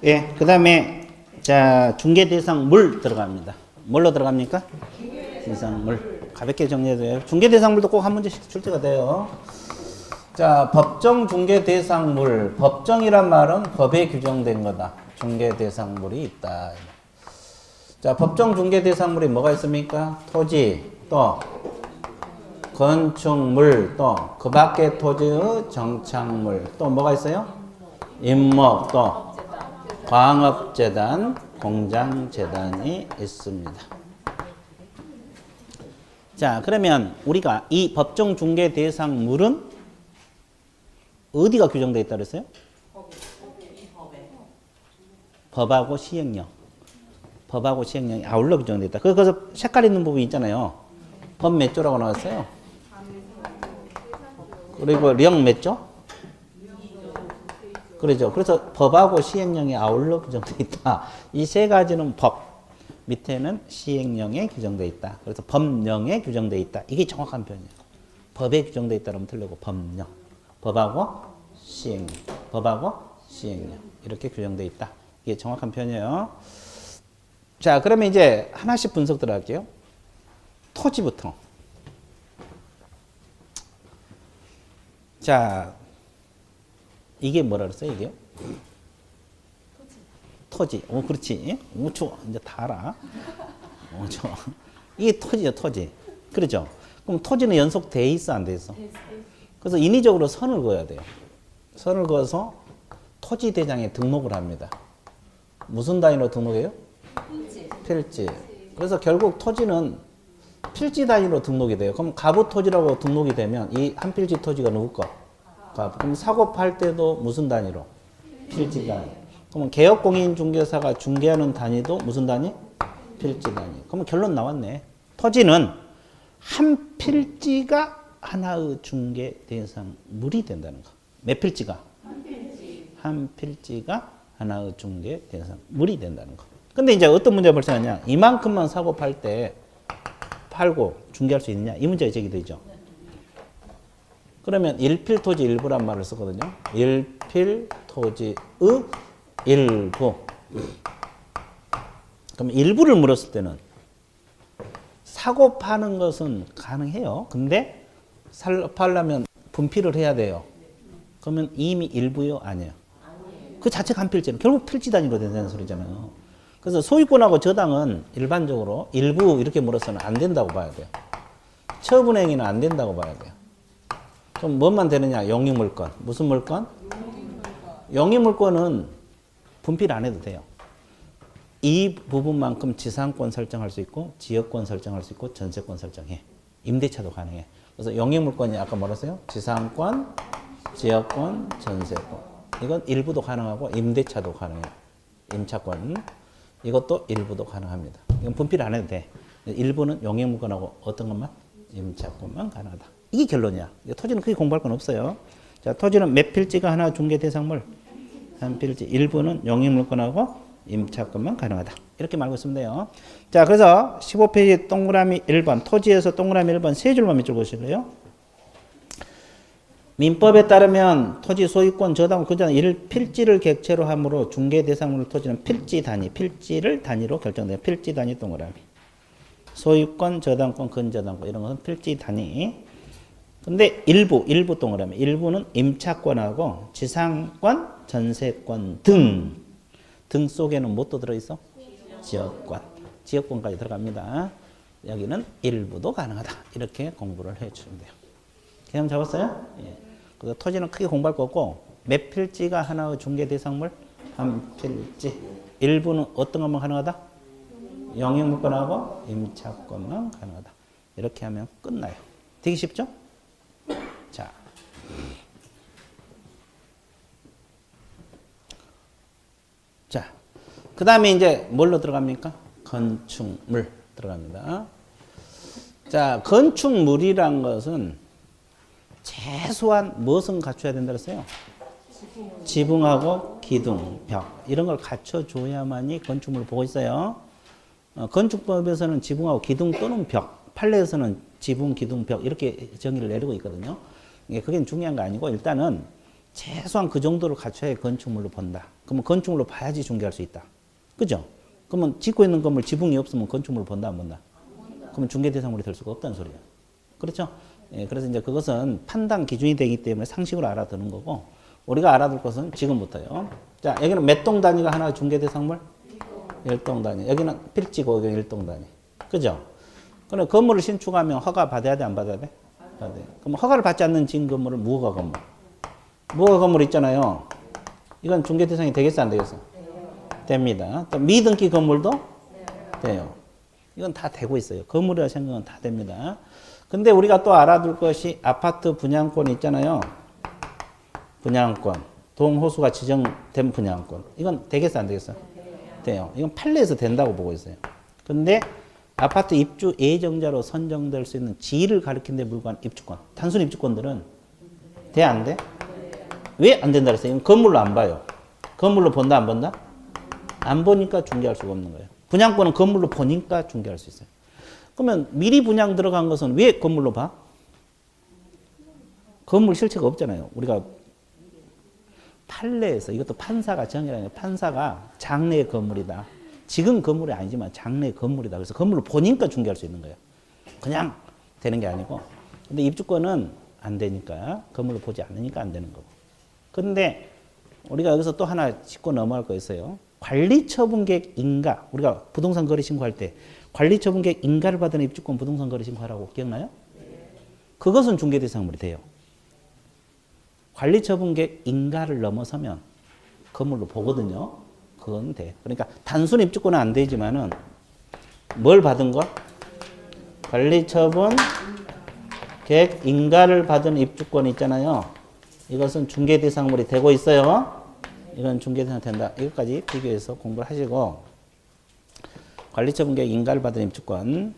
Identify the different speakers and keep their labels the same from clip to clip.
Speaker 1: 예, 그 다음에, 자, 중개 대상 물 들어갑니다. 뭘로 들어갑니까? 대상물. 가볍게 정리해줘요. 중개 대상물도 꼭 한 문제씩 출제가 돼요. 자, 법정 중개 대상물. 법정이란 말은 법에 규정된 거다. 중개 대상물이 있다. 자, 법정 중개 대상물이 뭐가 있습니까? 토지, 또 건축물, 또 그 밖의 토지의 정착물, 또 뭐가 있어요? 임목, 또 광업재단, 공장재단이 있습니다. 자, 그러면 우리가 이 법정 중개 대상물은 어디가 규정되어 있다 그랬어요? 법하고 시행령. 법하고 시행령이 아울러 규정되어 있다. 그래서 색깔 있는 부분이 있잖아요. 법 몇 조라고 나왔어요? 그리고 령 몇 조? 그러죠. 그래서 법하고 시행령이 아울러 규정되어 있다. 이 세 가지는 법, 밑에는 시행령에 규정되어 있다. 그래서 법령에 규정되어 있다. 이게 정확한 표현이에요. 법에 규정되어 있다면 틀리고 법령. 법하고 시행령. 법하고 시행령. 이렇게 규정되어 있다. 이게 정확한 표현이에요. 자, 그러면 이제 하나씩 분석 들어갈게요. 토지부터. 자, 이게 뭐라 그랬어요, 이게요? 토지. 그렇지. 좋아. 이제 다 알아. 좋아. 이게 토지죠, 토지. 그렇죠? 그럼 토지는 연속돼 있어, 안 돼 있어? 그래서 인위적으로 선을 그어야 돼요. 선을 그어서 토지 대장에 등록을 합니다. 무슨 단위로 등록해요? 필지. 그래서 결국 토지는 필지 단위로 등록이 돼요. 그럼 가부 토지라고 등록이 되면 이 한 필지 토지가 누구 거? 가부. 그럼 사고 팔 때도 무슨 단위로? 필지 단위. 그러면 개업공인중개사가 중개하는 단위도 무슨 단위? 필지 단위. 그러면 결론 나왔네. 토지는 한 필지가 하나의 중개 대상물이 된다는 거. 몇 필지가? 한 필지가 하나의 중개 대상물이 된다는 거. 근데 이제 어떤 문제가 발생하냐? 이만큼만 사고 팔 때 팔고 중개할 수 있느냐? 이 문제가 제기되죠. 그러면 일필토지 일부란 말을 쓰거든요. 일필토지의 일부. 그럼 일부를 물었을 때는 사고 파는 것은 가능해요. 근데 팔려면 분필을 해야 돼요. 그러면 이미 일부요? 아니에요. 그 자체가 한 필지는 결국 필지 단위로 된다는 소리잖아요. 그래서 소유권하고 저당은 일반적으로 일부 이렇게 물어서는 안 된다고 봐야 돼요. 처분행위는 안 된다고 봐야 돼요. 그럼 뭐만 되느냐? 용익물권. 무슨 물권? 용익물권은 분필 안 해도 돼요. 이 부분만큼 지상권 설정할 수 있고 지역권 설정할 수 있고 전세권 설정해. 임대차도 가능해. 그래서 용익물권이 아까 뭐랬어요? 지상권, 지역권, 전세권. 이건 일부도 가능하고 임대차도 가능해요. 임차권. 이것도 일부도 가능합니다. 이건 분필 안 해도 돼. 일부는 용익물권하고 어떤 것만? 임차권만 가능하다. 이게 결론이야. 토지는 크게 공부할 건 없어요. 자, 토지는 몇 필지가 하나 중개 대상물? 한 필지. 일부는 용익물권하고 임차권만 가능하다. 이렇게 말고 있으면 돼요. 자, 그래서 15페이지 동그라미 1번. 토지에서 동그라미 1번 세 줄만 밑줄 보실래요? 민법에 따르면 토지 소유권 저당 그전 필지를 객체로 함으로 중개 대상물 토지는 필지 단위, 필지를 단위로 결정돼요. 필지 단위 동그라미. 소유권, 저당권, 근저당권 이런 것은 필지 단위. 근데 일부 동그라미. 일부는 임차권하고 지상권, 전세권 등 속에는 무엇도 들어있어? 지역권. 지역권까지 들어갑니다. 여기는 일부도 가능하다. 이렇게 공부를 해주시면 돼요. 개념 잡았어요? 예. 그래서 토지는 크게 공부할 거 없고 몇 필지가 하나의 중개 대상물? 한 필지. 일부는 어떤 것만 가능하다? 용익물권하고 임차권만 가능하다. 이렇게 하면 끝나요. 되게 쉽죠? 자, 그 다음에 이제 뭘로 들어갑니까? 건축물 들어갑니다. 자, 건축물이란 것은 최소한 무엇은 갖춰야 된다 그랬어요? 지붕하고 기둥, 벽 이런 걸 갖춰줘야만이 건축물을 보고 있어요. 건축법에서는 지붕하고 기둥 또는 벽, 판례에서는 지붕, 기둥, 벽 이렇게 정의를 내리고 있거든요. 그게 중요한 거 아니고 일단은 최소한 그 정도를 갖춰야 건축물로 본다. 그러면 건축물로 봐야지 중개할 수 있다. 그죠? 그러면 짓고 있는 건물 지붕이 없으면 건축물로 본다 안 본다? 그러면 중개 대상물이 될 수가 없다는 소리예요. 그렇죠? 예, 그래서 이제 그것은 판단 기준이 되기 때문에 상식으로 알아두는 거고, 우리가 알아둘 것은 지금부터요. 자, 여기는 몇 동 단위가 하나 중개 대상물? 1동 단위. 여기는 필지고 여기는 1동 단위. 그죠? 그럼 건물을 신축하면 허가 받아야 돼, 안 받아야 돼? 받아야 돼. 그럼 허가를 받지 않는 진 건물은 무허가 건물. 무허가 건물 있잖아요. 이건 중개 대상이 되겠어, 안 되겠어? 됩니다. 또 미등기 건물도 돼요. 이건 다 되고 있어요. 건물이라 생각은 다 됩니다. 근데 우리가 또 알아둘 것이 아파트 분양권 있잖아요. 분양권. 동호수가 지정된 분양권. 이건 되겠어, 안 되겠어? 돼요. 이건 판례에서 된다고 보고 있어요. 근데 아파트 입주 예정자로 선정될 수 있는 지위를 가리키는 데 불과한 입주권. 단순 입주권들은 돼, 안 돼? 왜 안 된다 그랬어요? 이건 건물로 안 봐요. 건물로 본다, 안 본다? 안 보니까 중개할 수가 없는 거예요. 분양권은 건물로 보니까 중개할 수 있어요. 그러면 미리 분양 들어간 것은 왜 건물로 봐? 건물 실체가 없잖아요. 우리가 판례에서, 이것도 판사가 정의라는 판사가 장래의 건물이다. 지금 건물이 아니지만 장래의 건물이다. 그래서 건물로 보니까 중개할 수 있는 거예요. 그냥 되는 게 아니고. 근데 입주권은 안 되니까, 건물로 보지 않으니까 안 되는 거고. 근데 우리가 여기서 또 하나 짚고 넘어갈 거 있어요. 관리처분계획 인가. 우리가 부동산 거래 신고할 때 관리처분계획 인가를 받은 입주권 부동산 거래 신고하라고 기억나요? 그것은 중개 대상물이 돼요. 관리처분계획 인가를 넘어서면 건물로 보거든요. 그건 돼. 그러니까 단순 입주권은 안 되지만은 뭘 받은 거? 관리처분 계획 인가를 받은 입주권 있잖아요. 이것은 중개 대상물이 되고 있어요. 이건 중개 대상 된다. 이것까지 비교해서 공부를 하시고, 관리처분 계획 인가를 받은 입주권.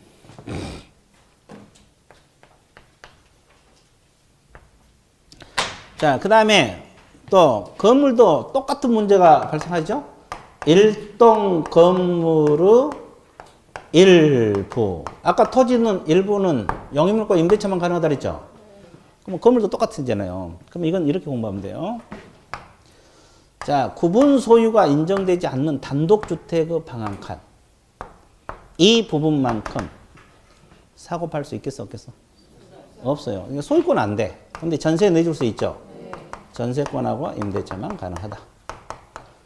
Speaker 1: 자, 그 다음에 또 건물도 똑같은 문제가 발생하죠. 일동 건물의 일부. 아까 토지는 일부는 영유물과 임대차만 가능하다 그랬죠. 그럼 건물도 똑같으잖아요. 그럼 이건 이렇게 공부하면 돼요. 자, 구분 소유가 인정되지 않는 단독주택의 방한칸. 이 부분만큼 사고 팔 수 있겠어, 없겠어? 없어요. 그러니까 소유권 안 돼. 근데 전세 내줄 수 있죠. 전세권하고 임대차만 가능하다.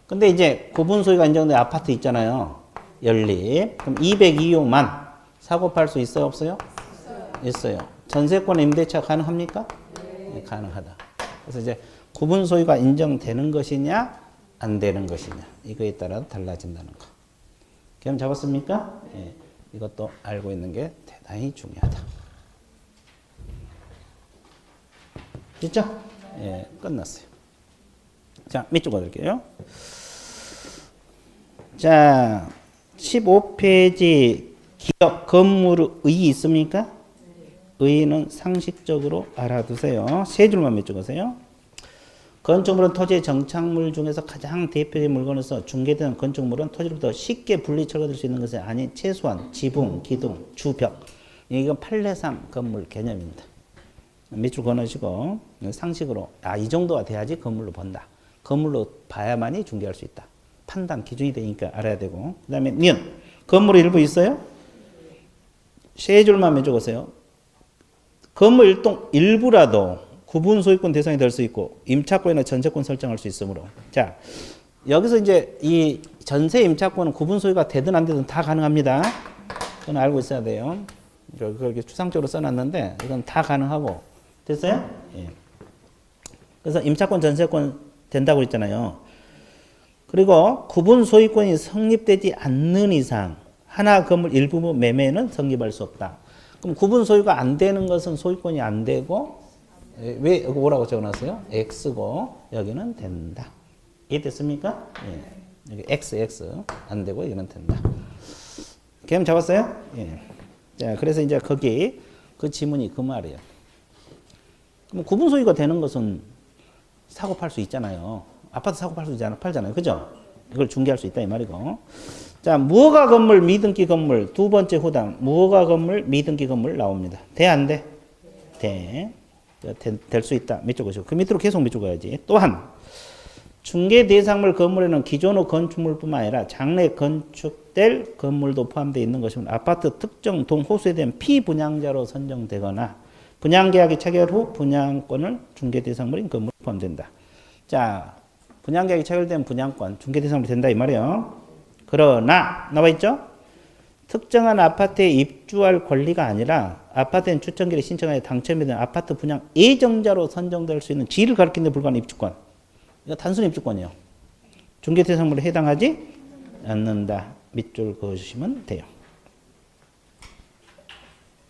Speaker 1: 근데 이제 구분 소유가 인정된 아파트 있잖아요. 연립. 그럼 202호만 사고 팔 수 있어요, 없어요? 있어요. 전세권 임대차 가능합니까? 네, 가능하다. 그래서 이제 구분 소유가 인정되는 것이냐, 안 되는 것이냐, 이거에 따라 달라진다는 거. 개념 잡았습니까? 예, 이것도 알고 있는 게 대단히 중요하다. 됐죠? 예, 끝났어요. 자, 밑줄 그을게요. 자, 15페이지 기업 건물의 의 있습니까? 의는 상식적으로 알아두세요. 세 줄만 몇 적으세요. 건축물은 토지의 정착물 중에서 가장 대표적인 물건으로서 중개되는 건축물은 토지로부터 쉽게 분리 철거될 수 있는 것이 아닌 최소한 지붕, 기둥, 주벽. 이건 판례상 건물 개념입니다. 밑줄 그어놓으시고 상식으로 이 정도가 돼야지 건물로 본다. 건물로 봐야만이 중개할 수 있다. 판단 기준이 되니까 알아야 되고. 그 다음에 니은 건물 일부 있어요? 세 줄만 몇 적으세요. 건물 일동 일부라도 구분 소유권 대상이 될 수 있고 임차권이나 전세권 설정할 수 있으므로, 자, 여기서 이제 이 전세 임차권은 구분 소유가 되든 안 되든 다 가능합니다. 그건 알고 있어야 돼요. 그렇게 추상적으로 써놨는데 이건 다 가능하고. 됐어요? 예. 그래서 임차권 전세권 된다고 했잖아요. 그리고 구분 소유권이 성립되지 않는 이상 하나 건물 일부분 매매는 성립할 수 없다. 그럼 구분 소유가 안 되는 것은 소유권이 안 되고, 왜 여기 뭐라고 적어놨어요? X고 여기는 된다. 이해됐습니까? 예. 여기 X 안 되고 여기는 된다. 개념 잡았어요? 예. 자, 그래서 이제 거기 그 지문이 그 말이에요. 그럼 구분 소유가 되는 것은 사고 팔 수 있잖아요. 아파트 사고 팔 수 있잖아요. 팔잖아요. 그죠? 이걸 중개할 수 있다 이 말이고. 자, 무허가 건물, 미등기 건물 두 번째 호당 무허가 건물, 미등기 건물 나옵니다. 돼, 안 돼? 돼. 될 수 있다. 밑줄 그으시고 그 밑으로 계속 밑줄 그어야지. 또한 중개 대상물 건물에는 기존의 건축물뿐만 아니라 장래 건축될 건물도 포함되어 있는 것이면 아파트 특정 동 호수에 대한 피분양자로 선정되거나 분양계약이 체결 후 분양권을 중개 대상물인 건물에 포함된다. 자, 분양계약이 체결된 분양권 중개 대상물이 된다 이 말이에요. 그러나 나와 있죠? 특정한 아파트에 입주할 권리가 아니라 아파트엔 추천기를 신청하여 당첨이 된 아파트 분양 예정자로 선정될 수 있는 지위를 가리키는 데 불과한 입주권. 이거 단순 입주권이에요. 중개 대상물에 해당하지 않는다. 밑줄 그어주시면 돼요.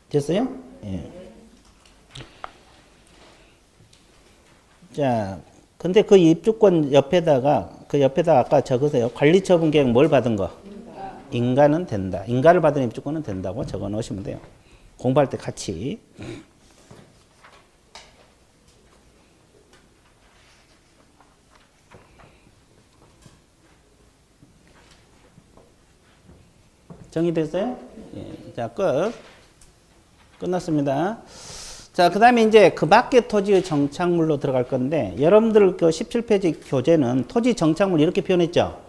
Speaker 1: 됐어요? 예. 자, 근데 그 입주권 옆에다가 아까 적으세요. 관리처분 계획 뭘 받은 거? 인가는 된다. 인가를 받은 입주권은 된다고 적어 놓으시면 돼요. 공부할 때 같이. 정리됐어요? 예. 자, 끝났습니다. 자, 그 다음에 이제 그 밖의 토지의 정착물로 들어갈 건데, 여러분들 그 17페이지 교재는 토지 정착물 이렇게 표현했죠?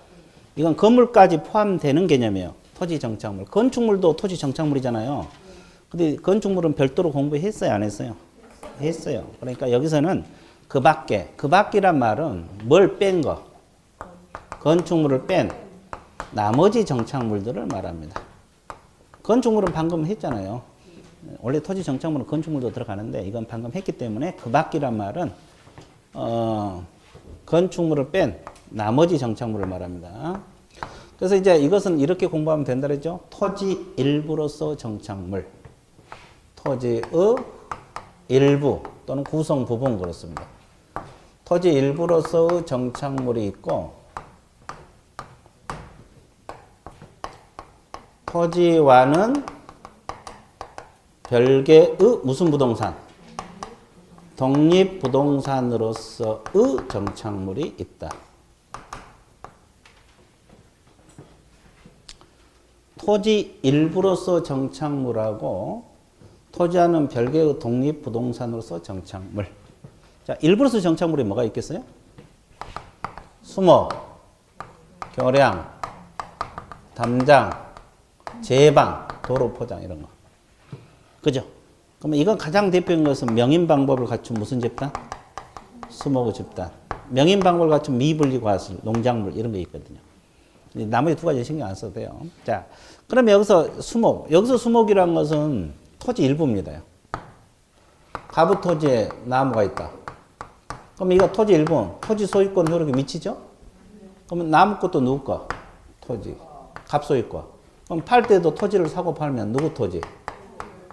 Speaker 1: 이건 건물까지 포함되는 개념이에요. 토지 정착물. 건축물도 토지 정착물이잖아요. 근데 건축물은 별도로 공부했어요, 안 했어요? 했어요. 그러니까 여기서는 그 밖이란 말은 뭘 뺀 거? 건축물을 뺀 나머지 정착물들을 말합니다. 건축물은 방금 했잖아요. 원래 토지 정착물은 건축물도 들어가는데 이건 방금 했기 때문에 그 밖이란 말은 건축물을 뺀 나머지 정착물을 말합니다. 그래서 이제 이것은 이렇게 공부하면 된다 그랬죠. 토지 일부로서 정착물. 토지의 일부 또는 구성 부분 그렇습니다. 토지 일부로서의 정착물이 있고 토지와는 별개의 무슨 부동산? 독립부동산으로서의 정착물이 있다. 토지 일부로서 정착물하고 토지와는 별개의 독립부동산으로서 정착물. 자, 일부로서 정착물이 뭐가 있겠어요? 수목, 교량, 담장, 제방, 도로 포장 이런 거. 그죠? 그러면 이건 가장 대표적인 것은 명인 방법을 갖춘 무슨 집단? 수목의 집단. 명인 방법을 갖춘 미분리 과실, 농작물 이런 거 있거든요. 나머지 두 가지 신경 안 써도 돼요. 자, 그러면 여기서 수목이라는 것은 토지 일부입니다. 가부 토지에 나무가 있다. 그럼 이거 토지 일부, 토지 소유권 효력이 미치죠? 그러면 나무 것도 누구 거? 토지. 갑소유권. 그럼 팔 때도 토지를 사고 팔면 누구 토지?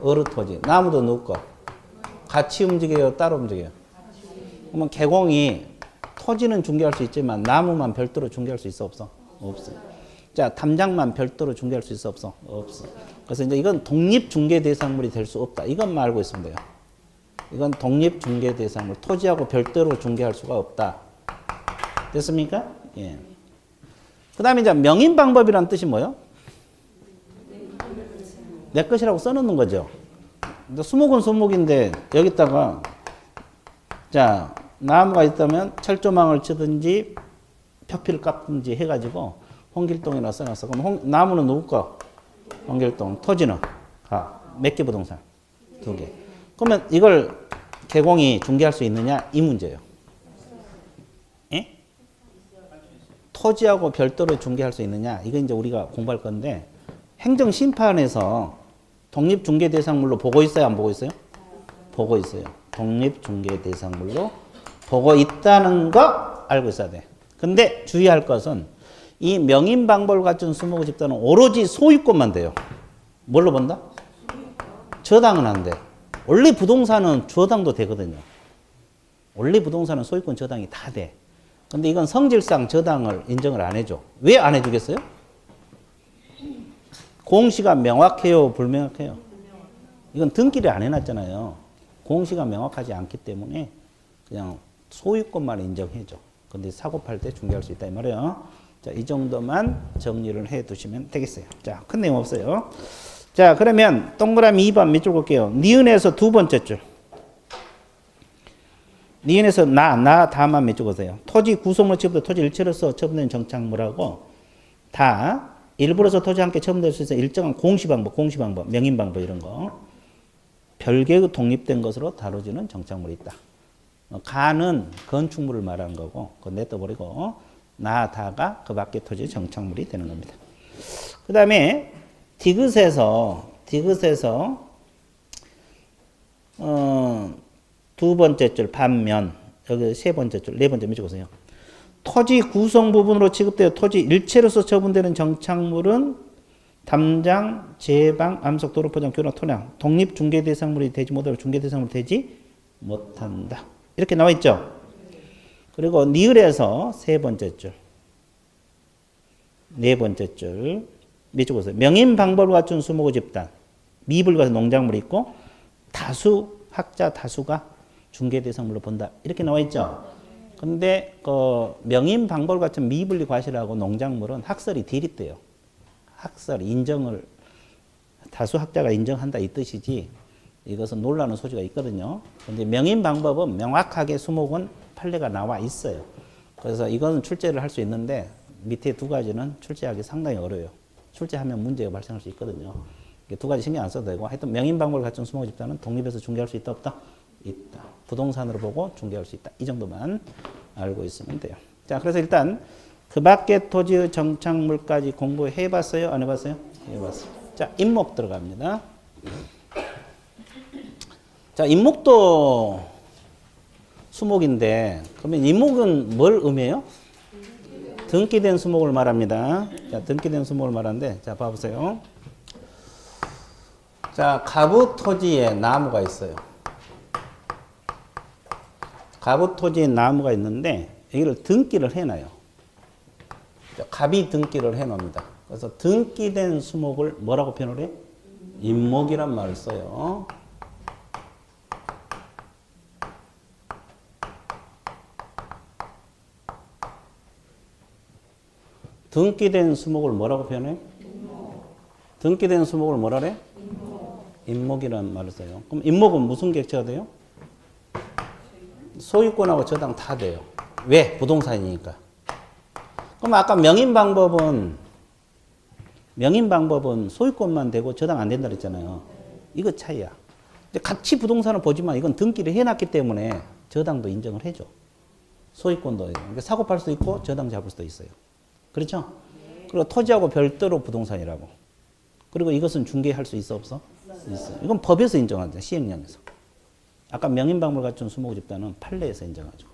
Speaker 1: 어느 토지. 나무도 누구 거? 같이 움직여요? 따로 움직여요? 그러면 개공이 토지는 중개할 수 있지만 나무만 별도로 중개할 수 있어? 없어? 없어. 자, 담장만 별도로 중개할 수 있어? 없어? 없어. 그래서 이제 이건 독립중개 대상물이 될 수 없다. 이것만 알고 있으면 돼요. 이건 독립중개 대상물. 토지하고 별도로 중개할 수가 없다. 됐습니까? 예. 그 다음에 이제 명인 방법이란 뜻이 뭐예요? 내 것이라고 써놓는 거죠. 수목은 수목인데 여기다가 자 나무가 있다면 철조망을 치든지 표피를 깎든지 해가지고 홍길동이나 써놨어. 그럼 나무는 누구 거? 홍길동. 토지는 몇 개 부동산? 2개. 그러면 이걸 개공이 중개할 수 있느냐? 이 문제예요. 예? 토지하고 별도로 중개할 수 있느냐? 이거 이제 우리가 공부할 건데 행정심판에서 독립중개대상물로 보고 있어요? 안 보고 있어요? 보고 있어요. 독립중개대상물로 보고 있다는 거 알고 있어야 돼. 근데 주의할 것은 이 명인방법을 갖춘 수목의 집단은 오로지 소유권만 돼요. 뭘로 본다? 저당은 안 돼. 원래 부동산은 저당도 되거든요. 원래 부동산은 소유권 저당이 다 돼. 근데 이건 성질상 저당을 인정을 안 해줘. 왜 안 해주겠어요? 공시가 명확해요? 불명확해요? 이건 등기를 안 해놨잖아요. 공시가 명확하지 않기 때문에 그냥 소유권만 인정해줘. 근데 사고 팔 때 중개할 수 있다 이 말이에요. 자, 이 정도만 정리를 해 두시면 되겠어요. 자, 큰 내용 없어요. 자, 그러면 동그라미 2번 밑줄 볼게요. 니은에서 두 번째 줄. 니은에서 나 다만 몇 적으세요. 토지 구성물 처분된 토지 일체로서 처분된 정착물하고 다 일부러서 토지 함께 처분될 수 있어 일정한 공시방법, 명인방법 이런 거 별개의 독립된 것으로 다뤄지는 정착물이 있다. 가는 건축물을 말하는 거고 그거 냅둬버리고 나 다가 그 밖의 토지 정착물이 되는 겁니다. 그 다음에 디귿에서 두 번째 줄 반면 여기 세 번째 줄 네 번째 밑에 보세요. 토지 구성 부분으로 취급되어 토지 일체로서 처분되는 정착물은 담장, 제방, 암석, 도로, 포장, 교량, 토량 독립 중개 대상물이 되지 못하고 중개 대상물이 되지 못한다. 이렇게 나와 있죠. 그리고 니을에서 세 번째 줄, 네 번째 줄 밑에 보세요. 명인 방법을 갖춘 수목의 집단, 미불과 농작물이 있고 다수 학자 다수가 중개 대상물로 본다. 이렇게 나와 있죠. 근데 그 명인 방법을 갖춘 미분리 과실하고 농작물은 학설이 대립돼요. 학설 인정을 다수 학자가 인정한다 이 뜻이지 이것은 논란의 소지가 있거든요. 근데 명인 방법은 명확하게 수목은 판례가 나와 있어요. 그래서 이거는 출제를 할 수 있는데 밑에 두 가지는 출제하기 상당히 어려워요. 출제하면 문제가 발생할 수 있거든요. 두 가지 신경 안 써도 되고 하여튼 명인 방법을 갖춘 수목 집단은 독립해서 중개할 수 있다 없다? 있다. 부동산으로 보고 중개할 수 있다. 이 정도만 알고 있으면 돼요. 자, 그래서 일단 그 밖의 토지의 정착물까지 공부해 봤어요? 안 해봤어요? 해봤어요. 자, 임목 들어갑니다. 자, 임목도 수목인데 그러면 임목은 뭘 의미해요? 등기된 수목을 말합니다. 자, 등기된 수목을 말하는데 자, 봐보세요. 자, 가부 토지에 나무가 있어요. 가부 토지에 나무가 있는데 여기를 등기를 해놔요. 갑이 등기를 해놓습니다. 그래서 등기된 수목을 뭐라고 표현을 해? 임목이란 말을 써요. 등기된 수목을 뭐라고 표현해? 등기된 수목을 뭐라 그래? 임목이라는 말을 써요. 그럼 임목은 무슨 객체가 돼요? 소유권하고 저당 다 돼요. 왜? 부동산이니까. 그럼 아까 명인 방법은 소유권만 되고 저당 안 된다 그랬잖아요. 이거 차이야. 같이 부동산을 보지만 이건 등기를 해놨기 때문에 저당도 인정을 해줘. 소유권도. 그러니까 사고 팔 수도 있고 저당 잡을 수도 있어요. 그렇죠? 그리고 토지하고 별도로 부동산이라고. 그리고 이것은 중개할 수 있어 없어? 있어. 이건 법에서 인정하죠. 시행령에서. 아까 명인 방법을 갖춘 수목 집단은 판례에서 인정하죠.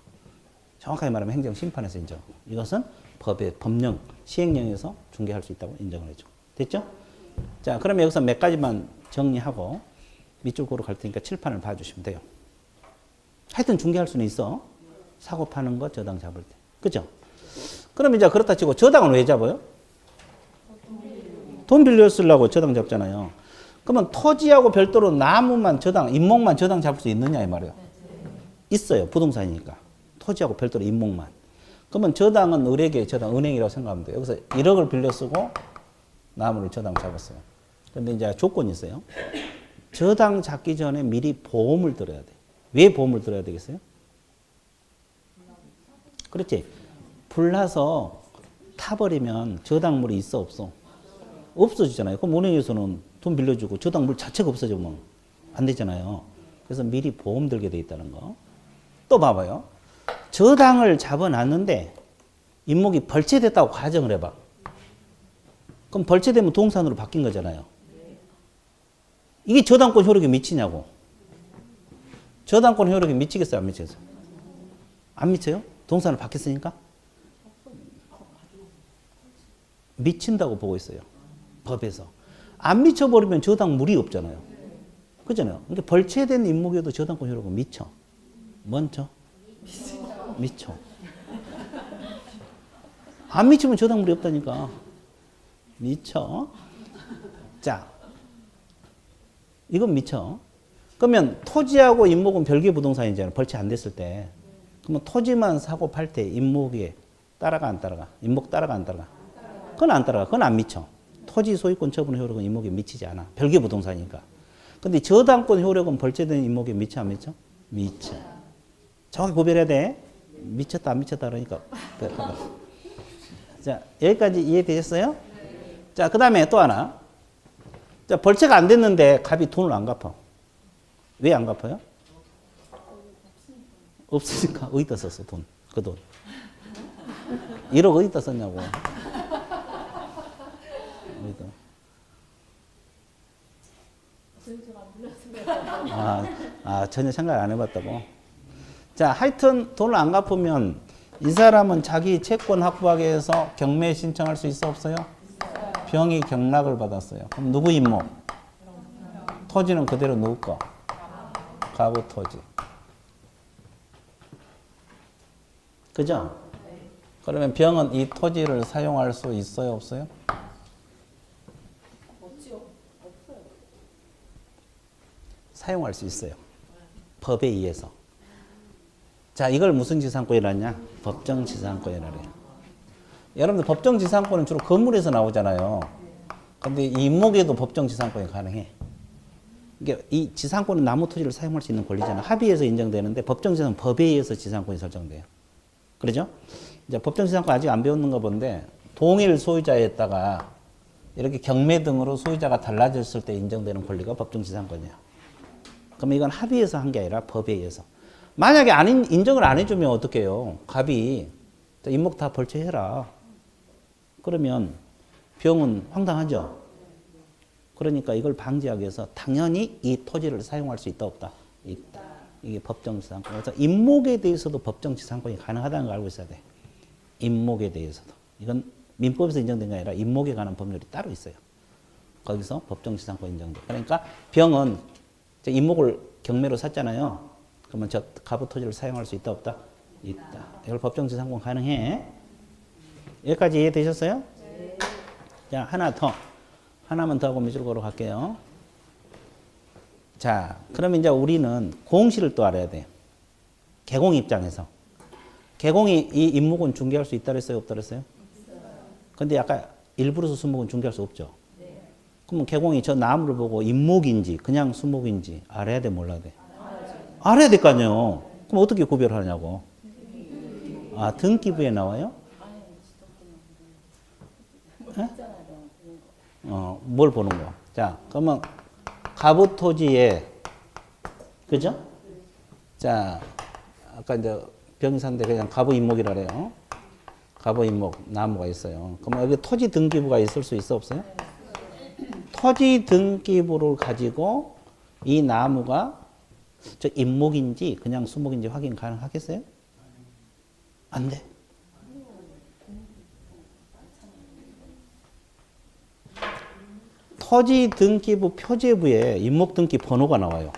Speaker 1: 정확하게 말하면 행정심판에서 인정하고. 이것은 법의 법령, 시행령에서 중개할 수 있다고 인정을 해줘. 됐죠? 자, 그러면 여기서 몇 가지만 정리하고 밑줄 고로 갈 테니까 칠판을 봐주시면 돼요. 하여튼 중개할 수는 있어. 사고 파는 거 저당 잡을 때. 그죠? 그럼 이제 그렇다 치고 저당은 왜 잡아요? 돈 빌려 쓰려고 저당 잡잖아요. 그러면 토지하고 별도로 나무만 저당, 임목만 저당 잡을 수 있느냐 이 말이에요. 있어요. 부동산이니까. 토지하고 별도로 임목만. 그러면 저당은 을에게 저당, 은행이라고 생각하면 돼요. 여기서 1억을 빌려 쓰고 나무를 저당 잡았어요. 그런데 이제 조건이 있어요. 저당 잡기 전에 미리 보험을 들어야 돼. 왜 보험을 들어야 되겠어요? 그렇지. 불나서 타버리면 저당물이 있어 없어? 없어지잖아요. 그럼 은행에서는 돈 빌려주고 저당물 자체가 없어지면 안 되잖아요. 그래서 미리 보험 들게 돼 있다는 거. 또 봐봐요. 저당을 잡아놨는데 임목이 벌채됐다고 가정을 해봐. 그럼 벌채되면 부동산으로 바뀐 거잖아요. 이게 저당권 효력에 미치냐고. 저당권 효력에 미치겠어요? 안 미치겠어요? 안 미쳐요? 부동산으로 바뀌었으니까? 미친다고 보고 있어요. 법에서. 안 미쳐버리면 저당물이 없잖아요. 그렇잖아요. 그러니까 벌채된 임목에도 저당권 효력은 미쳐. 먼저? 미쳐. 안 미치면 저당물이 없다니까. 미쳐. 자, 이건 미쳐. 그러면 토지하고 임목은 별개 부동산이잖아요. 벌채 안 됐을 때. 그러면 토지만 사고 팔 때 임목이 따라가 안 따라가? 임목 따라가 안 따라가? 그건 안 따라가. 그건 안 미쳐. 토지 소유권 처분 효력은 임목에 미치지 않아. 별개 부동산이니까. 근데 저당권 효력은 벌채된 임목에 미쳐 안 미쳐? 미쳐. 정확히 구별해야 돼. 미쳤다 안 미쳤다 그러니까. 자, 여기까지 이해되셨어요? 자, 그 다음에 또 하나. 자, 벌채가 안 됐는데 갑이 돈을 안 갚아. 왜 안 갚아요? 없으니까. 어디다 썼어, 돈? 그 돈. 1억 어디다 썼냐고. 어디다. 전혀 생각 안 해봤다고. 자, 하여튼 돈을 안 갚으면 이 사람은 자기 채권 확보하기 위해서 경매 신청할 수 있어 없어요? 병이 경락을 받았어요. 그럼 누구 임목? 토지는 그대로 누구 거? 가부 토지. 그죠? 그러면 병은 이 토지를 사용할 수 있어요 없어요? 사용할 수 있어요. 법에 의해서. 자, 이걸 무슨 지상권이라냐? 법정지상권이라 그래요. 여러분들 법정지상권은 주로 건물에서 나오잖아요. 근데 이 임목에도 법정지상권이 가능해. 이게 이 지상권은 나무 토지를 사용할 수 있는 권리잖아. 합의에서 인정되는데 법정지상권 법에 의해서 지상권이 설정돼요. 그러죠? 이제 법정지상권 아직 안 배웠는 거 본데 동일 소유자에다가 이렇게 경매 등으로 소유자가 달라졌을 때 인정되는 권리가 법정지상권이야. 그럼 이건 합의에서 한 게 아니라 법에 의해서. 만약에 인정을 안 해주면 어떡해요? 갑이 임목 다 벌채해라. 그러면 병은 황당하죠? 그러니까 이걸 방지하기 위해서 당연히 이 토지를 사용할 수 있다 없다? 있다. 이게 법정지상권. 그래서 임목에 대해서도 법정지상권이 가능하다는 걸 알고 있어야 돼. 임목에 대해서도. 이건 민법에서 인정된 게 아니라 임목에 관한 법률이 따로 있어요. 거기서 법정지상권 인정돼. 그러니까 병은 임목을 경매로 샀잖아요. 그러면 저 가부 토지를 사용할 수 있다 없다? 있다. 이걸 법정지상권 가능해. 여기까지 이해되셨어요? 네. 자, 하나만 더 하고 밑으로 걸어갈게요. 자, 그러면 이제 우리는 공시를 또 알아야 돼. 개공 입장에서. 개공이 이 임목은 중개할 수 있다 그랬어요? 없다 그랬어요? 있어요. 근데 아까 일부러서 수목은 중개할 수 없죠? 네. 그러면 개공이 저 나무를 보고 임목인지 그냥 수목인지 알아야 돼? 몰라야 돼? 알아야 될 거 아니에요. 그럼 어떻게 구별하냐고. 등기부에 나와요? 네? 뭘 보는 거? 자, 그러면 가부 토지에, 그죠? 자, 아까 이제 병산대 그냥 가부 임목이라 그래요. 가부 임목, 나무가 있어요. 그러면 여기 토지 등기부가 있을 수 있어, 없어요? 토지 등기부를 가지고 이 나무가 저 임목인지 그냥 수목인지 확인 가능하겠어요? 안 돼. 토지 등기부 표제부에 임목 등기 번호가 나와요.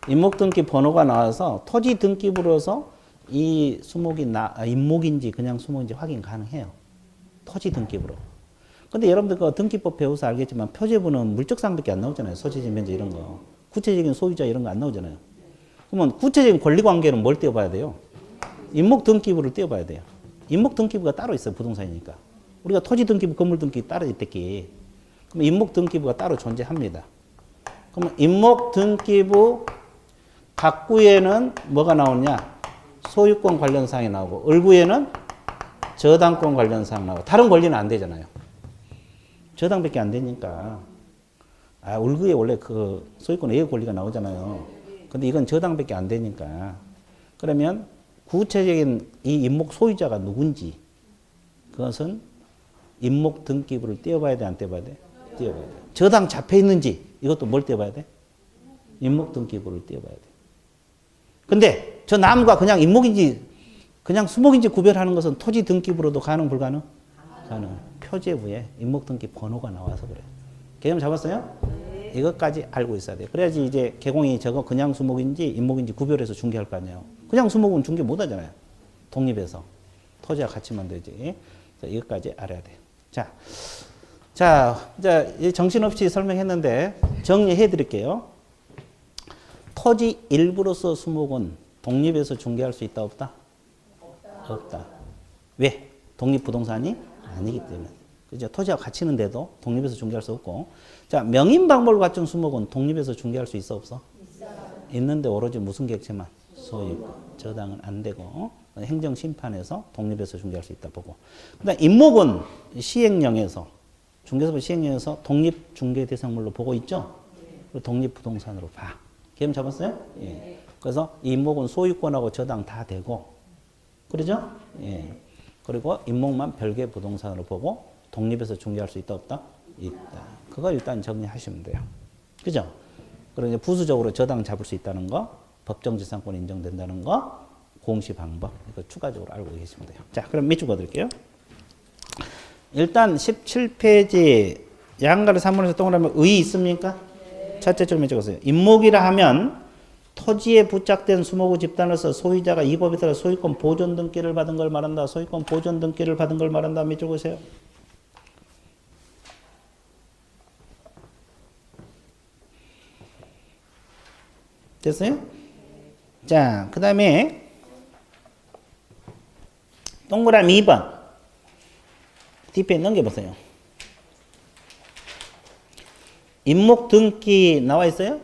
Speaker 1: 임목 등기 번호가 나와서 토지 등기부로서 이 수목이 임목인지 그냥 수목인지 확인 가능해요. 토지 등기부로. 근데 여러분들 그 등기법 배워서 알겠지만 표제부는 물적사항밖에 안 나오잖아요. 소재지 면적 이런 거. 구체적인 소유자 이런 거 안 나오잖아요. 그러면 구체적인 권리관계는 뭘 떼어봐야 돼요? 임목 등기부를 떼어봐야 돼요. 임목 등기부가 따로 있어요. 부동산이니까. 우리가 토지 등기부, 건물 등기부 따로 있댔기. 그럼 임목 등기부가 따로 존재합니다. 그러면 임목 등기부 각구에는 뭐가 나오냐? 소유권 관련 사항이 나오고 을구에는 저당권 관련 사항 나오고 다른 권리는 안 되잖아요. 저당밖에 안 되니까. 을구에 원래 그 소유권 외의 권리가 나오잖아요. 근데 이건 저당밖에 안 되니까. 그러면 구체적인 이 임목 소유자가 누군지 그것은 임목 등기부를 떼어봐야 돼, 안 떼어봐야 돼? 떼어봐야 돼. 저당 잡혀 있는지 이것도 뭘 떼어봐야 돼? 임목 등기부를 떼어봐야 돼. 근데 저 나무가 그냥 임목인지 그냥 수목인지 구별하는 것은 토지 등기부로도 가능, 불가능? 가능. 표제부에 임목 등기 번호가 나와서 그래. 개념 잡았어요? 네. 이것까지 알고 있어야 돼요. 그래야지 이제 개공이 저거 그냥 수목인지 임목인지 구별해서 중개할 거 아니에요. 그냥 수목은 중개 못 하잖아요. 독립해서. 토지와 같이만 되지. 자, 이것까지 알아야 돼요. 자, 이제 정신없이 설명했는데 정리해 드릴게요. 토지 일부로서 수목은 독립해서 중개할 수 있다, 없다? 없다. 왜? 독립부동산이 아니기 때문에. 그죠? 토지와 같이 있는데도 독립해서 중개할 수 없고. 자, 명인박물 같은 수목은 독립해서 중개할 수 있어, 없어? 있어요. 있는데 오로지 무슨 객체만? 소유권. 저당은 안 되고 행정심판에서 독립해서 중개할 수 있다 보고. 그다음 임목은 시행령에서 중개사법 시행령에서 독립중개대상물로 보고 있죠. 그리고 독립부동산으로 봐. 개념 잡았어요? 예. 그래서 이 임목은 소유권하고 저당 다 되고, 그러죠? 예. 그리고 임목만 별개 부동산으로 보고 독립해서 중개할 수 있다 없다? 있다. 그거 일단 정리하시면 돼요. 그죠? 그리고 이제 부수적으로 저당 잡을 수 있다는 거, 법정지상권 인정된다는 거, 공시 방법, 이거 추가적으로 알고 계시면 돼요. 자, 그럼 밑줄 그어드릴게요. 일단 17페이지 양가를 3번에서 동그라미 의 있습니까? 네. 첫째 줄에 적었어요. 임목이라 하면 토지에 부착된 수목의 집단으로서 소유자가 이 법에 따라 소유권 보존 등기를 받은 걸 말한다. 소유권 보존 등기를 받은 걸 말한다. 밑줄 보세요. 됐어요? 자, 그 다음에 동그라미 2번 뒷에 넘겨보세요. 임목 등기 나와 있어요?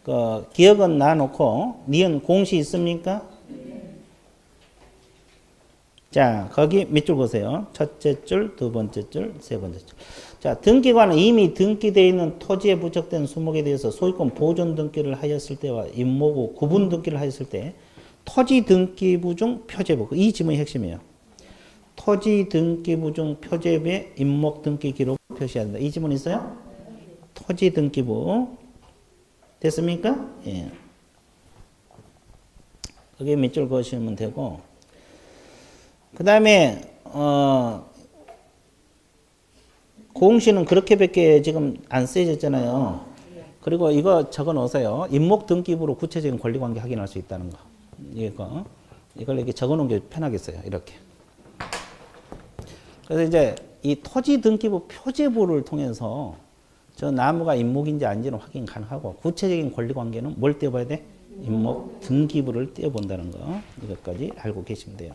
Speaker 1: 그 기억은 놔놓고 니은 공시 있습니까? 자, 거기 밑줄 보세요. 첫째 줄, 두 번째 줄, 세 번째 줄. 자, 등기관은 이미 등기되어 있는 토지에 부착된 수목에 대해서 소유권 보존 등기를 하였을 때와 임목의 구분 등기를 하였을 때 토지 등기부 중 표제부, 이 지문이 핵심이에요. 토지 등기부 중 표제부에 임목 등기 기록을 표시해야 된다. 이 지문 있어요? 토지 등기부 됐습니까? 예. 거기에 밑줄 그으시면 되고, 그 다음에 공시는 그렇게밖에 지금 안 쓰여졌잖아요. 그리고 이거 적어 놓으세요. 임목 등기부로 구체적인 권리관계 확인할 수 있다는 거. 이걸 이렇게 적어 놓은 게 편하겠어요. 이렇게. 그래서 이제 이 토지 등기부 표제부를 통해서 저 나무가 임목인지 아닌지는 확인 가능하고, 구체적인 권리관계는 뭘 떼어봐야 돼? 임목 등기부를 떼어본다는 거. 이것까지 알고 계시면 돼요.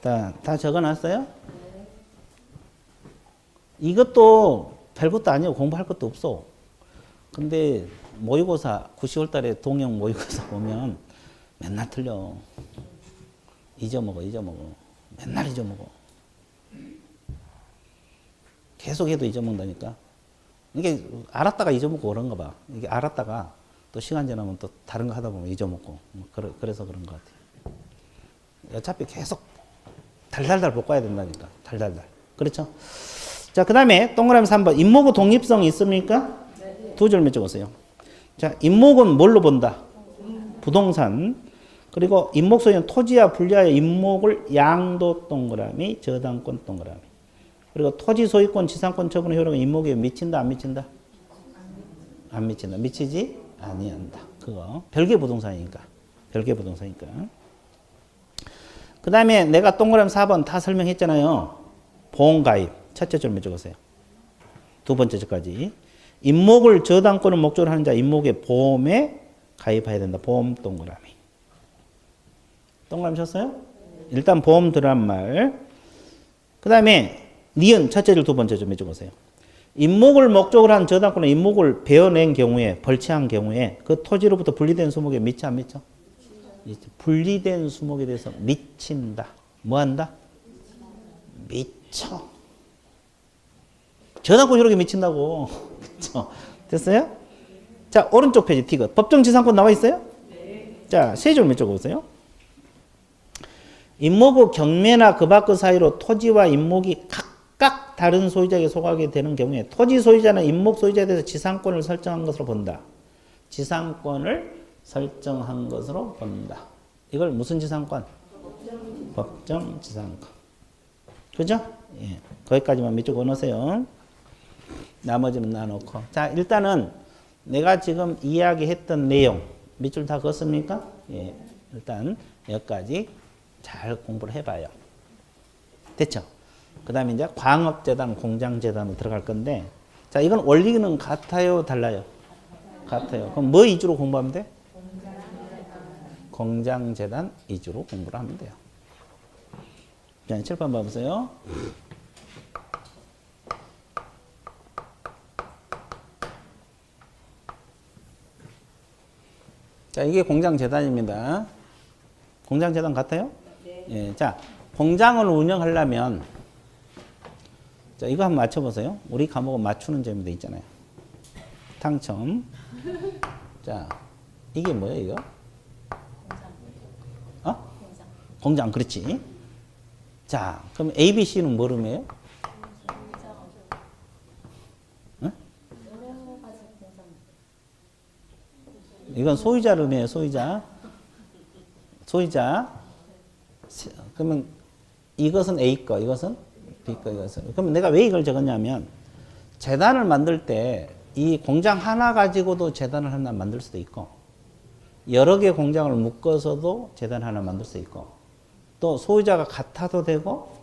Speaker 1: 다 적어놨어요? 이것도 별것도 아니고 공부할 것도 없어. 근데 모의고사 9, 10월 달에 동영 모의고사 보면 맨날 틀려. 잊어먹어. 맨날 잊어먹어. 계속 해도 잊어먹는다니까. 이게 알았다가 잊어먹고 그런가 봐. 이게 알았다가 또 시간 지나면 또 다른 거 하다 보면 잊어먹고. 그래서 그런 것 같아요. 어차피 계속 달달달 볶아야 된다니까. 달달달. 그렇죠? 자, 그 다음에 동그라미 3번. 임목의 독립성이 있습니까? 네. 두 줄만 적으세요. 자, 임목은 뭘로 본다? 부동산. 그리고 임목 소유는 토지와 분리하여 임목을 양도 동그라미, 저당권 동그라미. 그리고 토지 소유권, 지상권 처분의 효력은 임목에 미친다, 안 미친다? 안 미친다. 미치지 아니한다. 그거 별개 부동산이니까. 별개 부동산이니까. 그 다음에 내가 동그라미 4번 다 설명했잖아요. 보험가입. 첫째 줄만 적으세요. 두 번째 줄까지. 임목을 저당권을 목적으로 하는 자, 임목의 보험에 가입해야 된다. 보험 동그라미. 동그라미 쳤어요? 일단 보험 들어란 말. 그 다음에 니은 첫째 줄 두 번째 줄 적으세요. 임목을 목적으로 한 저당권은 임목을 베어낸 경우에, 벌채한 경우에 그 토지로부터 분리된 수목에 미쳐 안 미쳐? 분리된 수목에 대해서 미친다. 뭐 한다? 미쳐. 저당권 효력에 미친다고. 그렇죠? 됐어요? 자, 오른쪽 페이지 티그. 법정지상권 나와 있어요? 네. 자, 세 줄 몇 줄 보세요. 임목의 경매나 그 밖의 사이로 토지와 임목이 각각 다른 소유자에게 속하게 되는 경우에 토지 소유자는 임목 소유자에 대해서 지상권을 설정한 것으로 본다. 지상권을 설정한 것으로 본다. 이걸 무슨 지상권? 법정 지상권. 그죠? 예. 거기까지만 밑줄 그어놓으세요. 나머지는 놔놓고. 자, 일단은 내가 지금 이야기했던 내용 밑줄 다 그었습니까? 예. 일단 여기까지 잘 공부를 해봐요. 됐죠? 그 다음에 이제 광업재단, 공장재단으로 들어갈 건데, 자, 이건 원리는 같아요, 달라요? 같아요. 그럼 뭐 위주로 공부하면 돼? 공장재단 위주로 공부를 하면 돼요. 자, 칠판 봐보세요. 자, 이게 공장재단입니다. 공장재단 같아요? 예, 자, 공장을 운영하려면, 자, 이거 한번 맞춰보세요. 우리 과목은 맞추는 점이 돼 있잖아요. 당첨. 자, 이게 뭐예요, 이거? 어? 공장, 그렇지. 자, 그럼 A, B, C는 뭐 의미해요? 응? 이건 소유자를 의미해요, 소유자. 소유자. 그러면 이것은 A 거, 이것은 B 거, 이것은. 그러면 내가 왜 이걸 적었냐면, 재단을 만들 때 이 공장 하나 가지고도 재단을 하나 만들 수도 있고, 여러 개 공장을 묶어서도 재단 하나 만들 수 있고, 또 소유자가 같아도 되고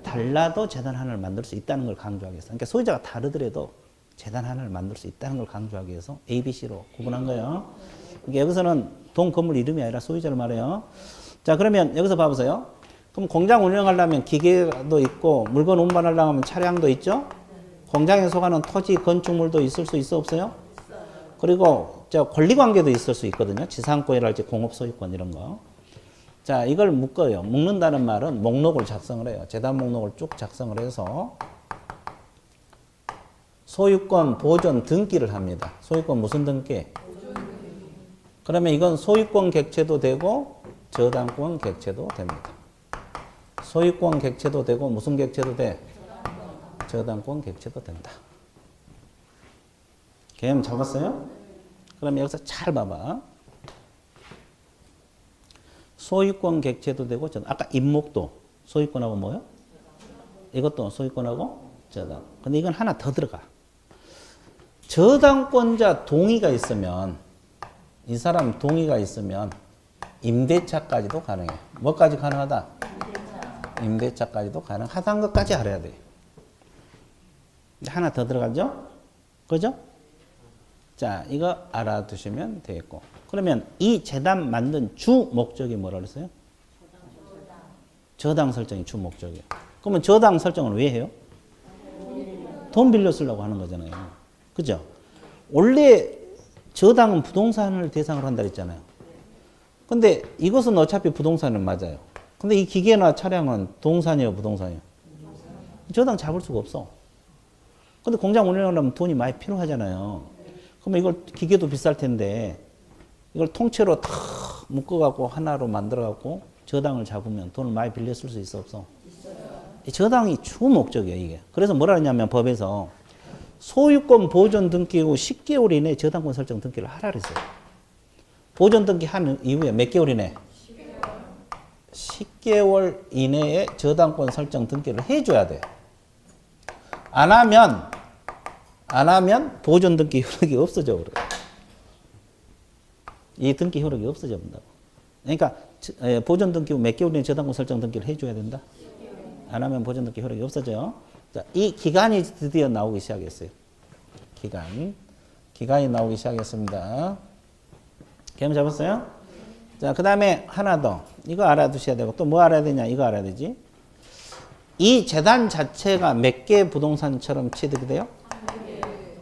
Speaker 1: 달라도 재단 하나를 만들 수 있다는 걸 강조하기 위해서. 그러니까 소유자가 다르더라도 재단 하나를 만들 수 있다는 걸 강조하기 위해서 A, B, C로 구분한 거예요. 그러니까 여기서는 동 건물 이름이 아니라 소유자를 말해요. 자, 그러면 여기서 봐보세요. 그럼 공장 운영하려면 기계도 있고 물건 운반하려면 차량도 있죠. 공장에 속하는 토지, 건축물도 있을 수 있어 없어요? 그리고 저 권리관계도 있을 수 있거든요. 지상권이랄지 공업소유권 이런 거. 자, 이걸 묶어요. 묶는다는 말은 목록을 작성을 해요. 재단 목록을 쭉 작성을 해서 소유권 보존 등기를 합니다. 소유권 무슨 등기? 그러면 이건 소유권 객체도 되고 저당권 객체도 됩니다. 소유권 객체도 되고 무슨 객체도 돼? 저당권 객체도 된다. 개념 잡았어요? 그럼 여기서 잘 봐봐. 소유권 객체도 되고 아까 임목도 소유권하고 뭐요? 이것도 소유권하고 저당. 근데 이건 하나 더 들어가. 저당권자 동의가 있으면 이 사람 동의가 있으면 임대차까지도 가능해. 뭐까지 가능하다? 임대차까지도 가능하다는 것까지 알아야 돼. 하나 더 들어가죠? 그죠? 자, 이거 알아두시면 되겠고. 그러면 이 재단 만든 주 목적이 뭐라 그랬어요? 저당 설정이 주 목적이에요. 그러면 저당 설정을 왜 해요? 돈 빌려 쓰려고 하는 거잖아요. 그죠? 원래 저당은 부동산을 대상으로 한다 그랬잖아요. 근데 이것은 어차피 부동산은 맞아요. 근데 이 기계나 차량은 동산이에요, 부동산이에요? 저당 잡을 수가 없어. 근데 공장 운영하려면 돈이 많이 필요하잖아요. 그러면 이걸 기계도 비쌀 텐데 이걸 통째로 다 묶어갖고 하나로 만들어갖고 저당을 잡으면 돈을 많이 빌려 쓸 수 있어 없어? 이 저당이 주 목적이에요, 이게. 그래서 뭐라 하냐면 법에서 소유권 보존 등기고 10개월 이내에 저당권 설정 등기를 하라 그랬어요. 보존 등기 한 이후에 몇 개월 이내? 10개월 이내에 저당권 설정 등기를 해줘야 돼. 안 하면 보존 등기 효력이 없어져 버려요. 이 등기 효력이 없어져 본다고. 그러니까 보존 등기 후 몇 개월 이내 저당권 설정 등기를 해줘야 된다. 안 하면 보존 등기 효력이 없어져. 자, 이 기간이 드디어 나오기 시작했어요. 기간이 나오기 시작했습니다. 개념 잡았어요? 자, 그 다음에 하나 더. 이거 알아두셔야 되고, 또 뭐 알아야 되냐? 이거 알아야 되지. 이 재단 자체가 몇 개 부동산처럼 취급이 돼요?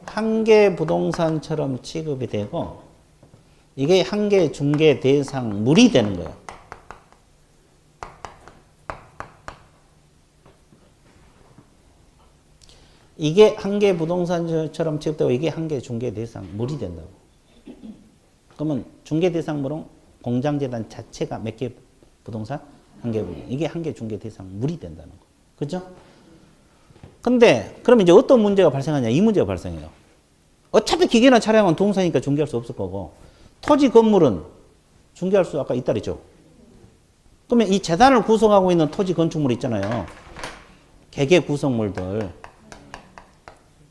Speaker 1: 한 개 부동산처럼 취급이 되고, 이게 한 개 중개 대상물이 되는 거예요. 이게 한 개 부동산처럼 취급되고, 이게 한 개 중개 대상물이 된다고. 그러면 중개 대상물은 공장재단 자체가 몇 개 부동산? 한 개 부동산. 이게 한 개 중개 대상물이 된다는 거. 그죠? 근데, 그럼 이제 어떤 문제가 발생하냐? 이 문제가 발생해요. 어차피 기계나 차량은 동사니까 중개할 수 없을 거고, 토지 건물은 중개할 수 아까 있다 그랬죠? 그러면 이 재단을 구성하고 있는 토지 건축물 있잖아요. 개개 구성물들.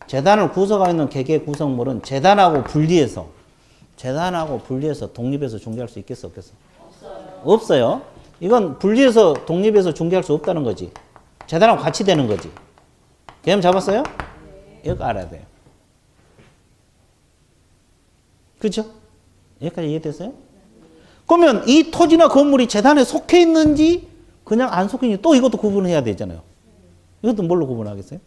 Speaker 1: 재단을 구성하고 있는 개개 구성물은 재단하고 분리해서 독립해서 중개할 수 있겠어, 없겠어? 없어요. 이건 분리해서 독립해서 중개할 수 없다는 거지. 재단하고 같이 되는 거지. 개념 잡았어요? 이거 알아야 돼요. 그렇죠? 여기까지 이해됐어요? 그러면 이 토지나 건물이 재단에 속해 있는지 그냥 안 속해 있는지 또 이것도 구분해야 되잖아요. 이것도 뭘로 구분하겠어요?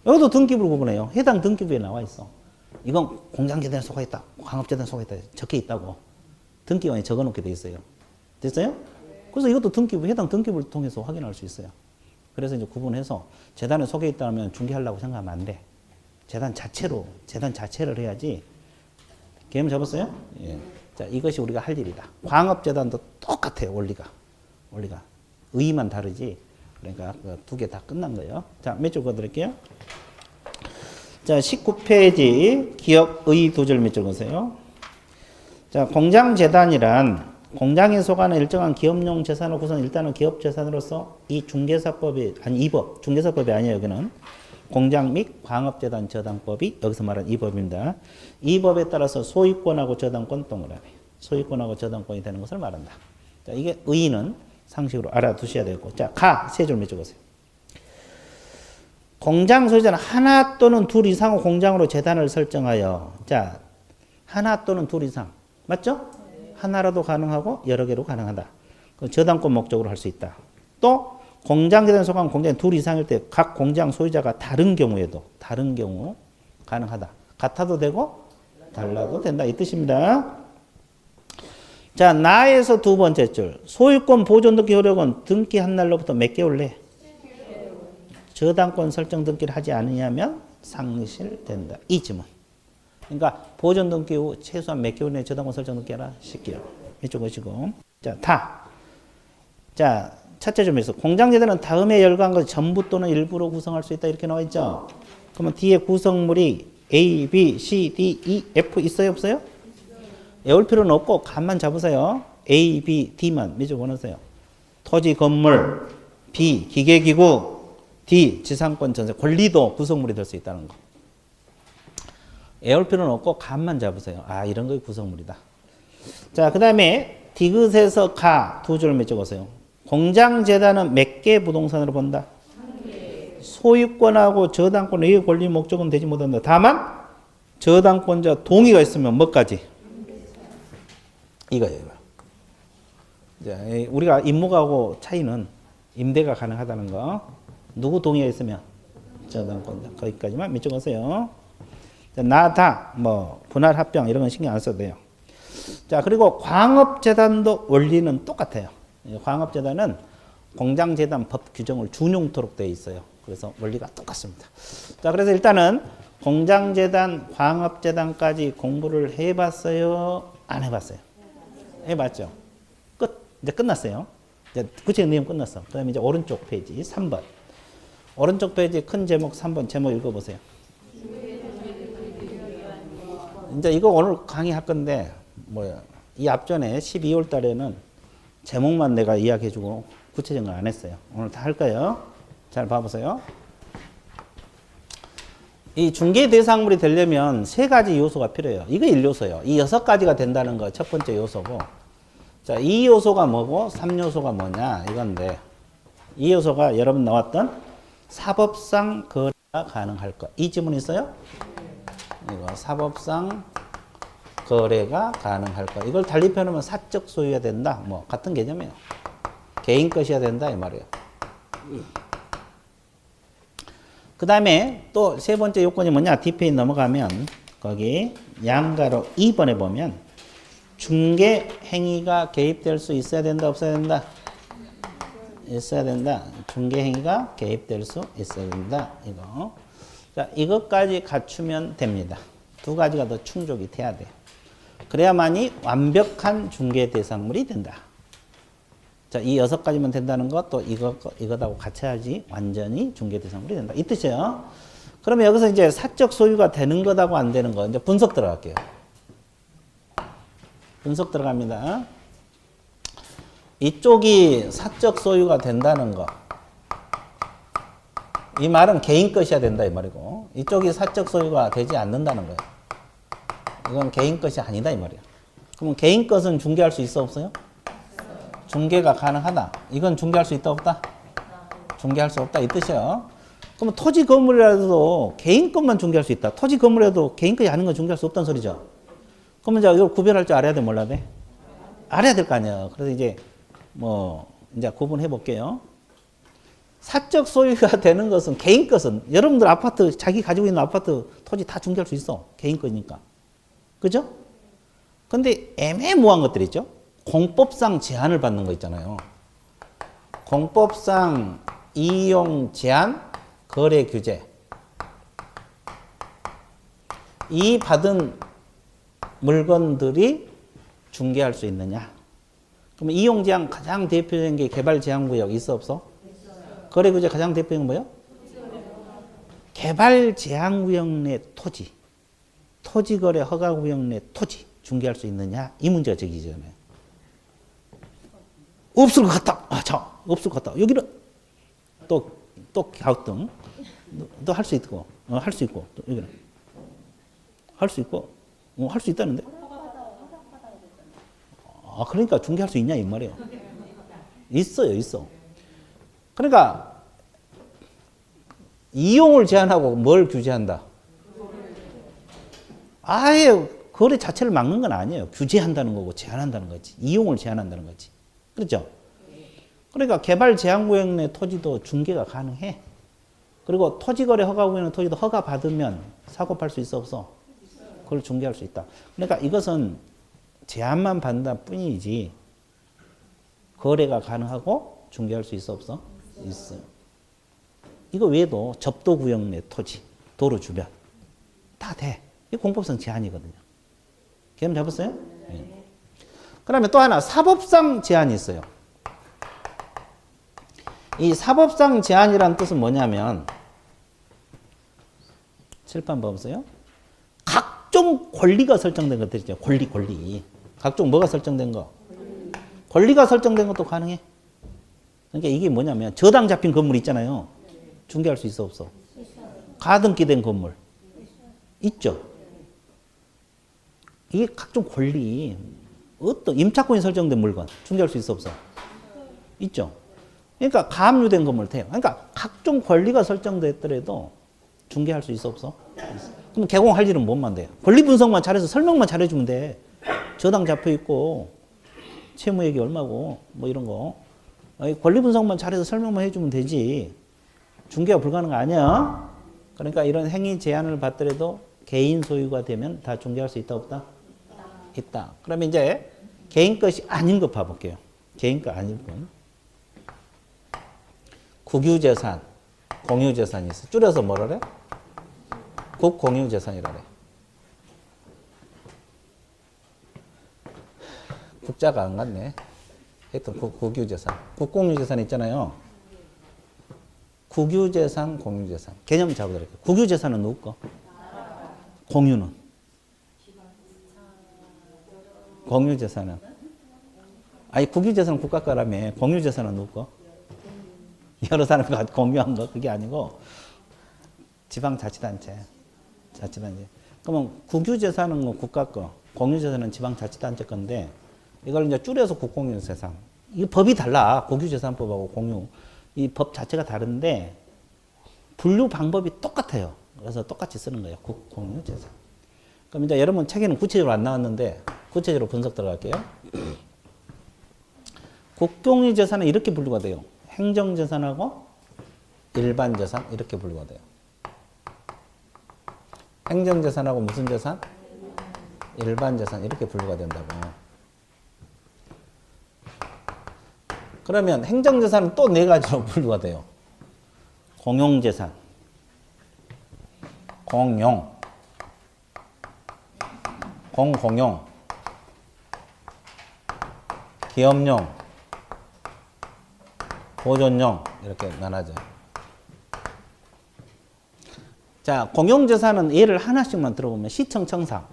Speaker 1: 여기도 등기부로 구분해요. 해당 등기부에 나와 있어. 이건 공장재단에 속하 있다. 광업재단에 속하 있다. 적혀 있다고. 등기관에 적어 놓게 돼 있어요. 됐어요? 그래서 이것도 등기부, 해당 등기부를 통해서 확인할 수 있어요. 그래서 이제 구분해서 재단에 속해 있다면 중개하려고 생각하면 안 돼. 재단 자체를 해야지. 개념 잡았어요? 예. 자, 이것이 우리가 할 일이다. 광업재단도 똑같아요, 원리가. 의의만 다르지. 그러니까 두 개 다 끝난 거예요. 자, 몇 줄 그어드릴게요. 자, 19페이지 기업 의의 두 줄 몇 줄 그으세요. 자, 공장재단이란 공장에 속하는 일정한 기업용 재산을 구성 일단은 기업 재산으로서 이 중개사법이 아니 이 법 중개사법이 아니에요. 여기는 공장 및 광업재단 저당법이 여기서 말하는 이 법입니다. 이 법에 따라서 소유권하고 저당권 동그라미 소유권하고 저당권이 되는 것을 말한다. 자, 이게 의의는 상식으로 알아두셔야 되고 자, 가 세 줄 몇 줄 그으세요. 공장 소유자는 하나 또는 둘 이상의 공장으로 재단을 설정하여 자 하나 또는 둘 이상 맞죠? 하나라도 가능하고 여러 개로 가능하다. 저당권 목적으로 할 수 있다. 또 공장 재단에 속한 공장이 둘 이상일 때 각 공장 소유자가 다른 경우에도 다른 경우 가능하다. 같아도 되고 달라도 된다. 이 뜻입니다. 자, 나에서 두 번째 줄 소유권 보존 등기 효력은 등기한 날로부터 몇 개월 내 저당권 설정 등기를 하지 않으냐면 상실된다. 이 지문. 그러니까 보존 등기 후 최소한 몇 개월 내에 저당권 설정 등기하라? 10개월. 이쪽 것이고. 자, 다. 자, 첫째 점에서 공장재단은 다음에 열거한 것 전부 또는 일부로 구성할 수 있다. 이렇게 나와 있죠. 그러면 뒤에 구성물이 A, B, C, D, E, F 있어요? 없어요? 외울 필요는 없고 간만 잡으세요. A, B, D만 몇 줄 원하세요. 토지, 건물, B, 기계기구, D, 지상권, 전세, 권리도 구성물이 될 수 있다는 거. 외울 필요는 없고 간만 잡으세요. 아, 이런 거 구성물이다. 자, 그 다음에 디귿에서 가 두 줄 몇 적으세요. 공장재단은 몇 개 부동산으로 본다? 소유권하고 저당권의 권리 목적은 되지 못한다. 다만 저당권자 동의가 있으면 뭐까지? 이거예요. 이거. 우리가 임무하고 차이는 임대가 가능하다는 거. 누구 동의가 있으면? 저당권자. 거기까지만 몇 적으세요. 나다, 뭐 분할 합병 이런 건 신경 안 써도 돼요. 자, 그리고 광업재단도 원리는 똑같아요. 광업재단은 공장재단 법 규정을 준용토록 되어 있어요. 그래서 원리가 똑같습니다. 자, 그래서 일단은 공장재단, 광업재단까지 공부를 해봤어요? 안 해봤어요? 해봤죠. 끝. 이제 끝났어요. 이제 구체적 내용 끝났어. 그 다음에 이제 오른쪽 페이지 3번. 오른쪽 페이지 큰 제목 3번 제목 읽어보세요. 이제 이거 오늘 강의할 건데 뭐야 이 앞전에 12월 달에는 제목만 내가 이야기해주고 구체적인 건 안 했어요. 오늘 다 할 거예요. 잘 봐보세요. 이 중개 대상물이 되려면 세 가지 요소가 필요해요. 이거 1요소예요. 이 6가지가 된다는 거 첫 번째 요소고 자, 2요소가 뭐고 3요소가 뭐냐 이건데 2요소가 여러분 나왔던 사법상 거래가 가능할 것. 이 지문 있어요? 이거 사법상 거래가 가능할 것. 이걸 달리 표현하면 사적 소유가 된다. 뭐 같은 개념이에요. 개인 것이어야 된다 이 말이에요. 그 다음에 또 세 번째 요건이 뭐냐? 뒷페이지 넘어가면 거기 양가로 2번에 보면 중개 행위가 개입될 수 있어야 된다 없어야 된다? 있어야 된다. 중개 행위가 개입될 수 있어야 된다. 이거. 자, 이것까지 갖추면 됩니다. 두 가지가 더 충족이 돼야 돼요. 그래야만이 완벽한 중개 대상물이 된다. 자, 이 6가지만 된다는 것, 또 이것하고 같이야지 완전히 중개 대상물이 된다. 이 뜻이에요. 그러면 여기서 이제 사적 소유가 되는 것하고 안 되는 거, 이제 분석 들어갈게요. 분석 들어갑니다. 이쪽이 사적 소유가 된다는 거. 이 말은 개인 것이어야 된다 이 말이고 이쪽이 사적 소유가 되지 않는다는 거예요. 이건 개인 것이 아니다 이 말이야. 그러면 개인 것은 중개할 수 있어 없어요? 중개가 가능하다. 이건 중개할 수 있다 없다? 중개할 수 없다 이 뜻이에요. 그러면 토지 건물이라도 개인 것만 중개할 수 있다. 토지 건물이라도 개인 것이 아닌 건 중개할 수 없다는 소리죠. 그러면 이제 이걸 구별할 줄 알아야 돼 몰라야 돼? 알아야 될 거 아니에요. 그래서 이제 뭐 이제 구분해 볼게요. 사적 소유가 되는 것은 개인 것은 여러분들 아파트 자기 가지고 있는 아파트 토지 다 중개할 수 있어. 개인 거니까. 그죠? 근데 애매모호한 것들 있죠. 공법상 제한을 받는 거 있잖아요. 공법상 이용 제한 거래 규제. 이 받은 물건들이 중개할 수 있느냐? 그럼 이용 제한 가장 대표적인 게 개발 제한 구역 있어 없어? 거래 규제 가장 대표적인 뭐예요? 개발 제한 구역 내 토지, 토지 거래 허가 구역 내 토지 중개할 수 있느냐? 이 문제가 제기되잖아요. 없을 것 같다. 아, 자, 없을 것 같다. 여기는 또 갸우뚱. 너 할 수 있고, 할 수 있고, 또 여기는 할 수 있고, 할 수 있다는데? 아, 그러니까 중개할 수 있냐 이 말이에요. 있어요, 있어. 그러니까 이용을 제한하고 뭘 규제한다? 아예 거래 자체를 막는 건 아니에요. 규제한다는 거고 제한한다는 거지. 이용을 제한한다는 거지. 그렇죠? 그러니까 개발 제한구역 내 토지도 중개가 가능해. 그리고 토지거래 허가구역 내 토지도 허가 받으면 사고 팔 수 있어 없어? 그걸 중개할 수 있다. 그러니까 이것은 제한만 받는다 뿐이지 거래가 가능하고 중개할 수 있어 없어? 있어요. 이거 외에도 접도구역 내 토지, 도로 주변 다 돼. 이게 공법상 제한이거든요. 개념 잡았어요? 네. 그 다음에 또 하나 사법상 제한이 있어요. 이 사법상 제한이라는 뜻은 뭐냐면 칠판 봐보세요. 각종 권리가 설정된 것들 있죠. 권리. 각종 뭐가 설정된 거? 권리가 설정된 것도 가능해. 그러니까 이게 뭐냐면 저당 잡힌 건물 있잖아요. 중개할 수 있어 없어? 가등기 된 건물 있죠. 이게 각종 권리, 어떤 임차권이 설정된 물건 중개할 수 있어 없어? 있죠. 그러니까 가압류된 건물 돼요. 그러니까 각종 권리가 설정됐더라도 중개할 수 있어 없어? 그럼 개공할 일은 뭐만 돼요? 권리 분석만 잘해서 설명만 잘해주면 돼. 저당 잡혀 있고 채무액이 얼마고 뭐 이런 거 권리 분석만 잘해서 설명만 해주면 되지. 중개가 불가능한 거 아니야. 그러니까 이런 행위 제한을 받더라도 개인 소유가 되면 다 중개할 수 있다 없다? 있다. 그러면 이제 개인 것이 아닌 것 봐볼게요. 개인 거 아닌 것. 국유재산, 공유재산이 있어. 줄여서 뭐라 그래? 국공유재산이라 그래. 국자가 안 같네. 하여튼 국유재산. 국공유재산 있잖아요. 국유재산, 공유재산. 개념 잡아드릴게요. 국유재산은 누구 거? 공유는? 공유재산은? 아니, 국유재산은 국가 거라며. 공유재산은 누구 거? 여러 사람이 공유한 거. 그게 아니고, 지방자치단체. 자치단체. 그러면 국유재산은 뭐 국가 거, 공유재산은 지방자치단체 건데, 이걸 이제 줄여서 국공유재산. 이 법이 달라. 국유재산법하고 공유. 이 법 자체가 다른데 분류 방법이 똑같아요. 그래서 똑같이 쓰는 거예요. 국공유재산. 그럼 이제 여러분 책에는 구체적으로 안 나왔는데 구체적으로 분석 들어갈게요. 국공유재산은 이렇게 분류가 돼요. 행정재산하고 일반재산 이렇게 분류가 돼요. 행정재산하고 무슨 재산? 일반재산 이렇게 분류가 된다고. 그러면 행정재산은 또 네 가지로 분류가 돼요. 공용재산, 공용, 공공용, 기업용, 보존용 이렇게 나눠져요. 자, 공용재산은 예를 하나씩만 들어보면 시청, 청사,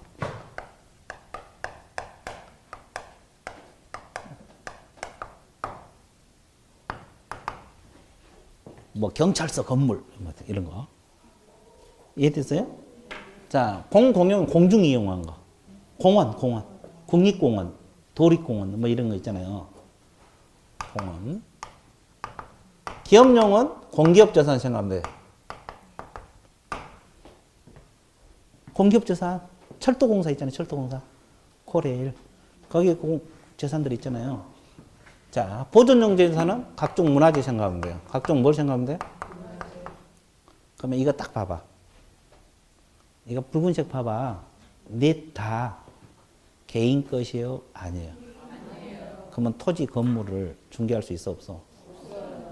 Speaker 1: 뭐 경찰서 건물 이런 거 이해됐어요? 자, 공공용 공중 이용한 거, 공원, 국립공원, 도립공원 뭐 이런 거 있잖아요. 공원. 기업용은 공기업재산 생각하면 돼. 공기업재산, 철도공사 있잖아요. 철도공사, 코레일 거기에 재산들 있잖아요. 자, 보존용재산은 각종 문화재 생각하면 돼요. 각종 뭘 생각하면 돼요? 그러면 이거 딱 봐봐. 이거 붉은색 봐봐. 넷 다 개인 것이에요? 아니에요? 그러면 토지 건물을 중개할 수 있어? 없어?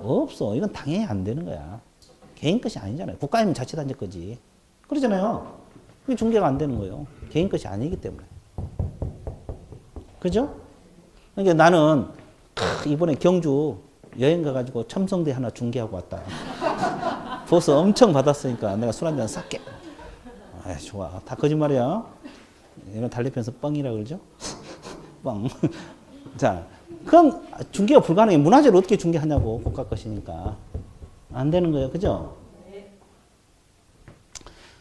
Speaker 1: 없어. 이건 당연히 안 되는 거야. 개인 것이 아니잖아요. 국가이면 자치단체 거지. 그러잖아요. 그게 중개가 안 되는 거예요. 개인 것이 아니기 때문에. 그죠? 그러니까 나는 이번에 경주 여행 가가지고 첨성대 하나 중개하고 왔다. 보스 엄청 받았으니까 내가 술 한잔 싹게. 아, 좋아. 다 거짓말이야. 이런 달래편에서 뻥이라 그러죠? 뻥. 자, 그럼 중개가 불가능해. 문화재를 어떻게 중개하냐고. 국가 것이니까. 안 되는 거예요. 그죠?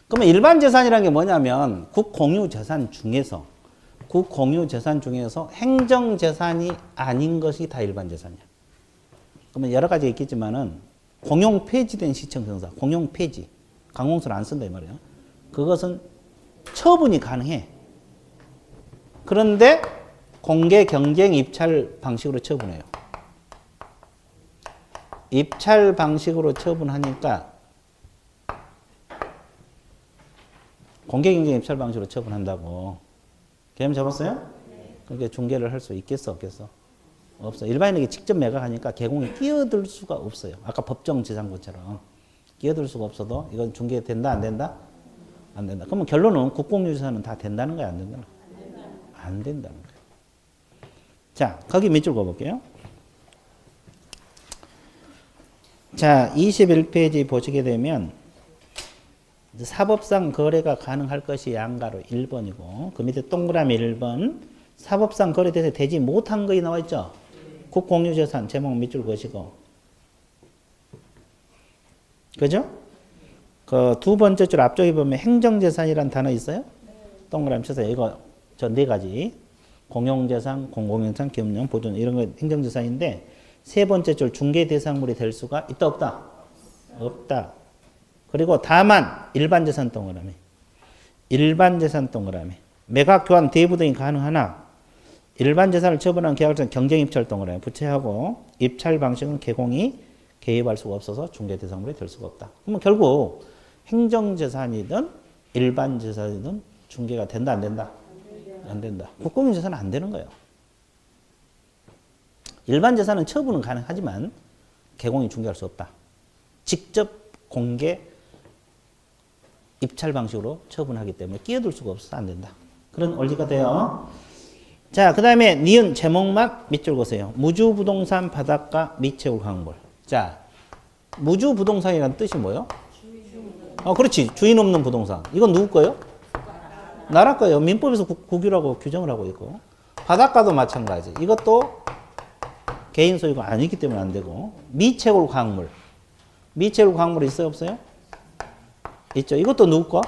Speaker 1: 그러면 일반 재산이라는 게 뭐냐면 국공유 재산 중에서 행정 재산이 아닌 것이 다 일반 재산이야. 그러면 여러 가지 있겠지만은 공용 폐지된 시청생사, 공용 폐지, 강공서를 안 쓴다 이 말이야. 그것은 처분이 가능해. 그런데 공개 경쟁 입찰 방식으로 처분해요. 입찰 방식으로 처분하니까 공개 경쟁 입찰 방식으로 처분한다고. 개념 잡았어요? 그러니까 중개를 할 수 있겠어, 없겠어? 없어. 일반인에게 직접 매각하니까 개공에 끼어들 수가 없어요. 아까 법정 지상권처럼 끼어들 수가 없어도 이건 중개 된다, 안 된다? 안 된다. 그러면 결론은 국공유재산은 다 된다는 거야, 안 된다는 거야? 안 된다는 거야. 자, 거기 밑줄 그어볼게요. 자, 21페이지 보시게 되면 사법상 거래가 가능할 것이 양가로 1번이고 그 밑에 동그라미 1번 사법상 거래돼서 되지 못한 것이 나와 있죠. 국공유재산 제목 밑줄 그으시고 그죠? 그 두 번째 줄 앞쪽에 보면 행정재산이라는 단어 있어요? 동그라미 쳐서 이거 저 네 가지 공용재산, 공공재산, 겸용, 보존 이런 거 행정재산인데 세 번째 줄 중개대상물이 될 수가 있다 없다? 없다. 그리고 다만 일반재산 동그라미 일반재산 동그라미 매각, 교환, 대부 등이 가능하나 일반재산을 처분한 계약자는 경쟁입찰 동그라미 부채하고 입찰 방식은 개공이 개입할 수가 없어서 중개대상물이 될 수가 없다. 그러면 결국 행정재산이든 일반재산이든 중개가 된다 안 된다? 안 된다. 국공유재산은 안 되는 거예요. 일반재산은 처분은 가능하지만 개공이 중개할 수 없다. 직접 공개 입찰 방식으로 처분하기 때문에 끼어들 수가 없어서 안 된다. 그런 원리가 돼요. 자, 그 다음에 니은 제목만 밑줄 그으세요. 무주부동산 바닷가 미채울 광물. 자, 무주부동산이라는 뜻이 뭐예요? 그렇지. 주인 없는 부동산. 이건 누구 거예요? 나라 거예요. 민법에서 국유라고 규정을 하고 있고. 바닷가도 마찬가지. 이것도 개인 소유가 아니기 때문에 안 되고. 미채울 광물. 미채울 광물 있어요? 없어요? 있죠. 이것도 누구 거?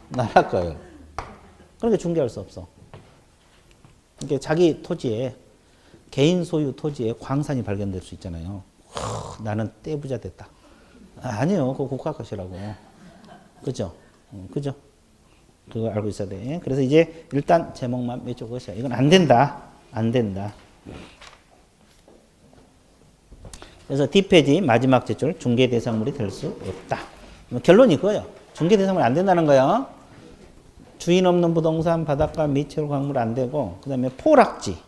Speaker 1: 나라 거예요. 그러니까 중개할 수 없어. 그러니까 자기 토지에 개인 소유 토지에 광산이 발견될 수 있잖아요. 나는 떼부자 됐다. 아니요. 그거 국가 것이라고. 그죠? 그죠? 그거 알고 있어야 돼. 그래서 이제 일단 제목만 몇쪽 것이야. 이건 안 된다. 안 된다. 그래서 뒷페이지 마지막 제줄 중개대상물이 될 수 없다. 결론이 그거예요. 중개대상물이 안 된다는 거예요. 주인 없는 부동산, 바닷가, 미채울 광물 안 되고 그 다음에 포락지.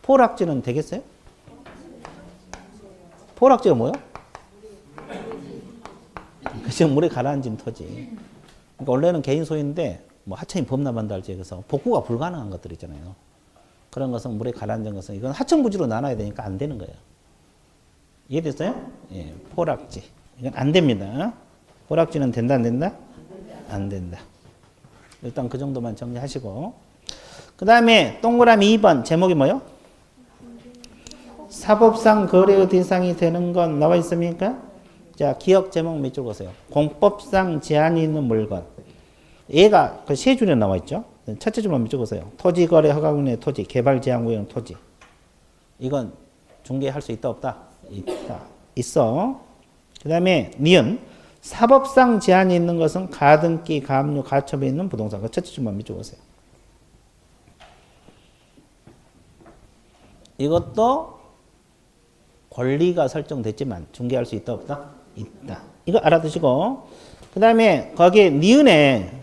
Speaker 1: 포락지는 되겠어요? 포락지가 뭐예요? 그죠? 물에 가라앉은 토지. 그러니까 원래는 개인 소유인데 뭐 하청이 범람한다 할지 그래서 복구가 불가능한 것들 있잖아요. 그런 것은 물에 가라앉은 것은 이건 하청부지로 나눠야 되니까 안 되는 거예요. 이해됐어요? 예, 포락지. 이건 안 됩니다. 포락지는 된다, 안 된다? 안 된다. 일단 그 정도만 정리하시고. 그 다음에 동그라미 2번 제목이 뭐요? 사법상 거래의 대상이 되는 건 나와 있습니까? 자, 기억 제목 밑줄 보세요. 공법상 제한이 있는 물건. 얘가 그 세 줄에 나와 있죠? 첫째 줄만 밑줄 보세요. 토지 거래 허가구역의 토지, 개발 제한 구역 토지. 이건 중개할 수 있다, 없다? 있다. 있어. 그 다음에 니은 사법상 제한이 있는 것은 가등기, 가압류, 가처분이 있는 부동산. 그 첫째 줄만 밑줄 보세요. 이것도 권리가 설정됐지만 중개할 수 있다 없다? 있다. 이거 알아두시고 그 다음에 거기에 니은에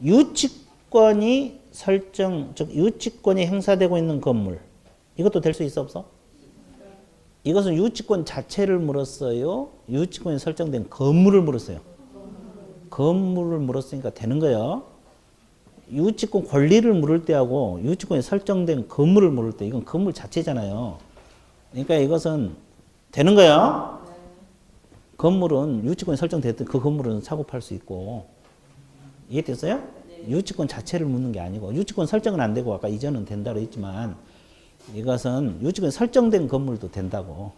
Speaker 1: 유치권이 설정, 즉 유치권이 행사되고 있는 건물 이것도 될 수 있어 없어? 이것은 유치권 자체를 물었어요? 유치권이 설정된 건물을 물었어요? 건물을 물었으니까 되는 거예요. 유치권 권리를 물을 때하고 유치권이 설정된 건물을 물을 때 이건 건물 자체잖아요. 그러니까 이것은 되는 거예요. 건물은 유치권이 설정됐던 그 건물은 사고 팔 수 있고 이해됐어요? 유치권 자체를 묻는 게 아니고 유치권 설정은 안 되고 아까 이전은 된다고 했지만 이것은 유치권이 설정된 건물도 된다고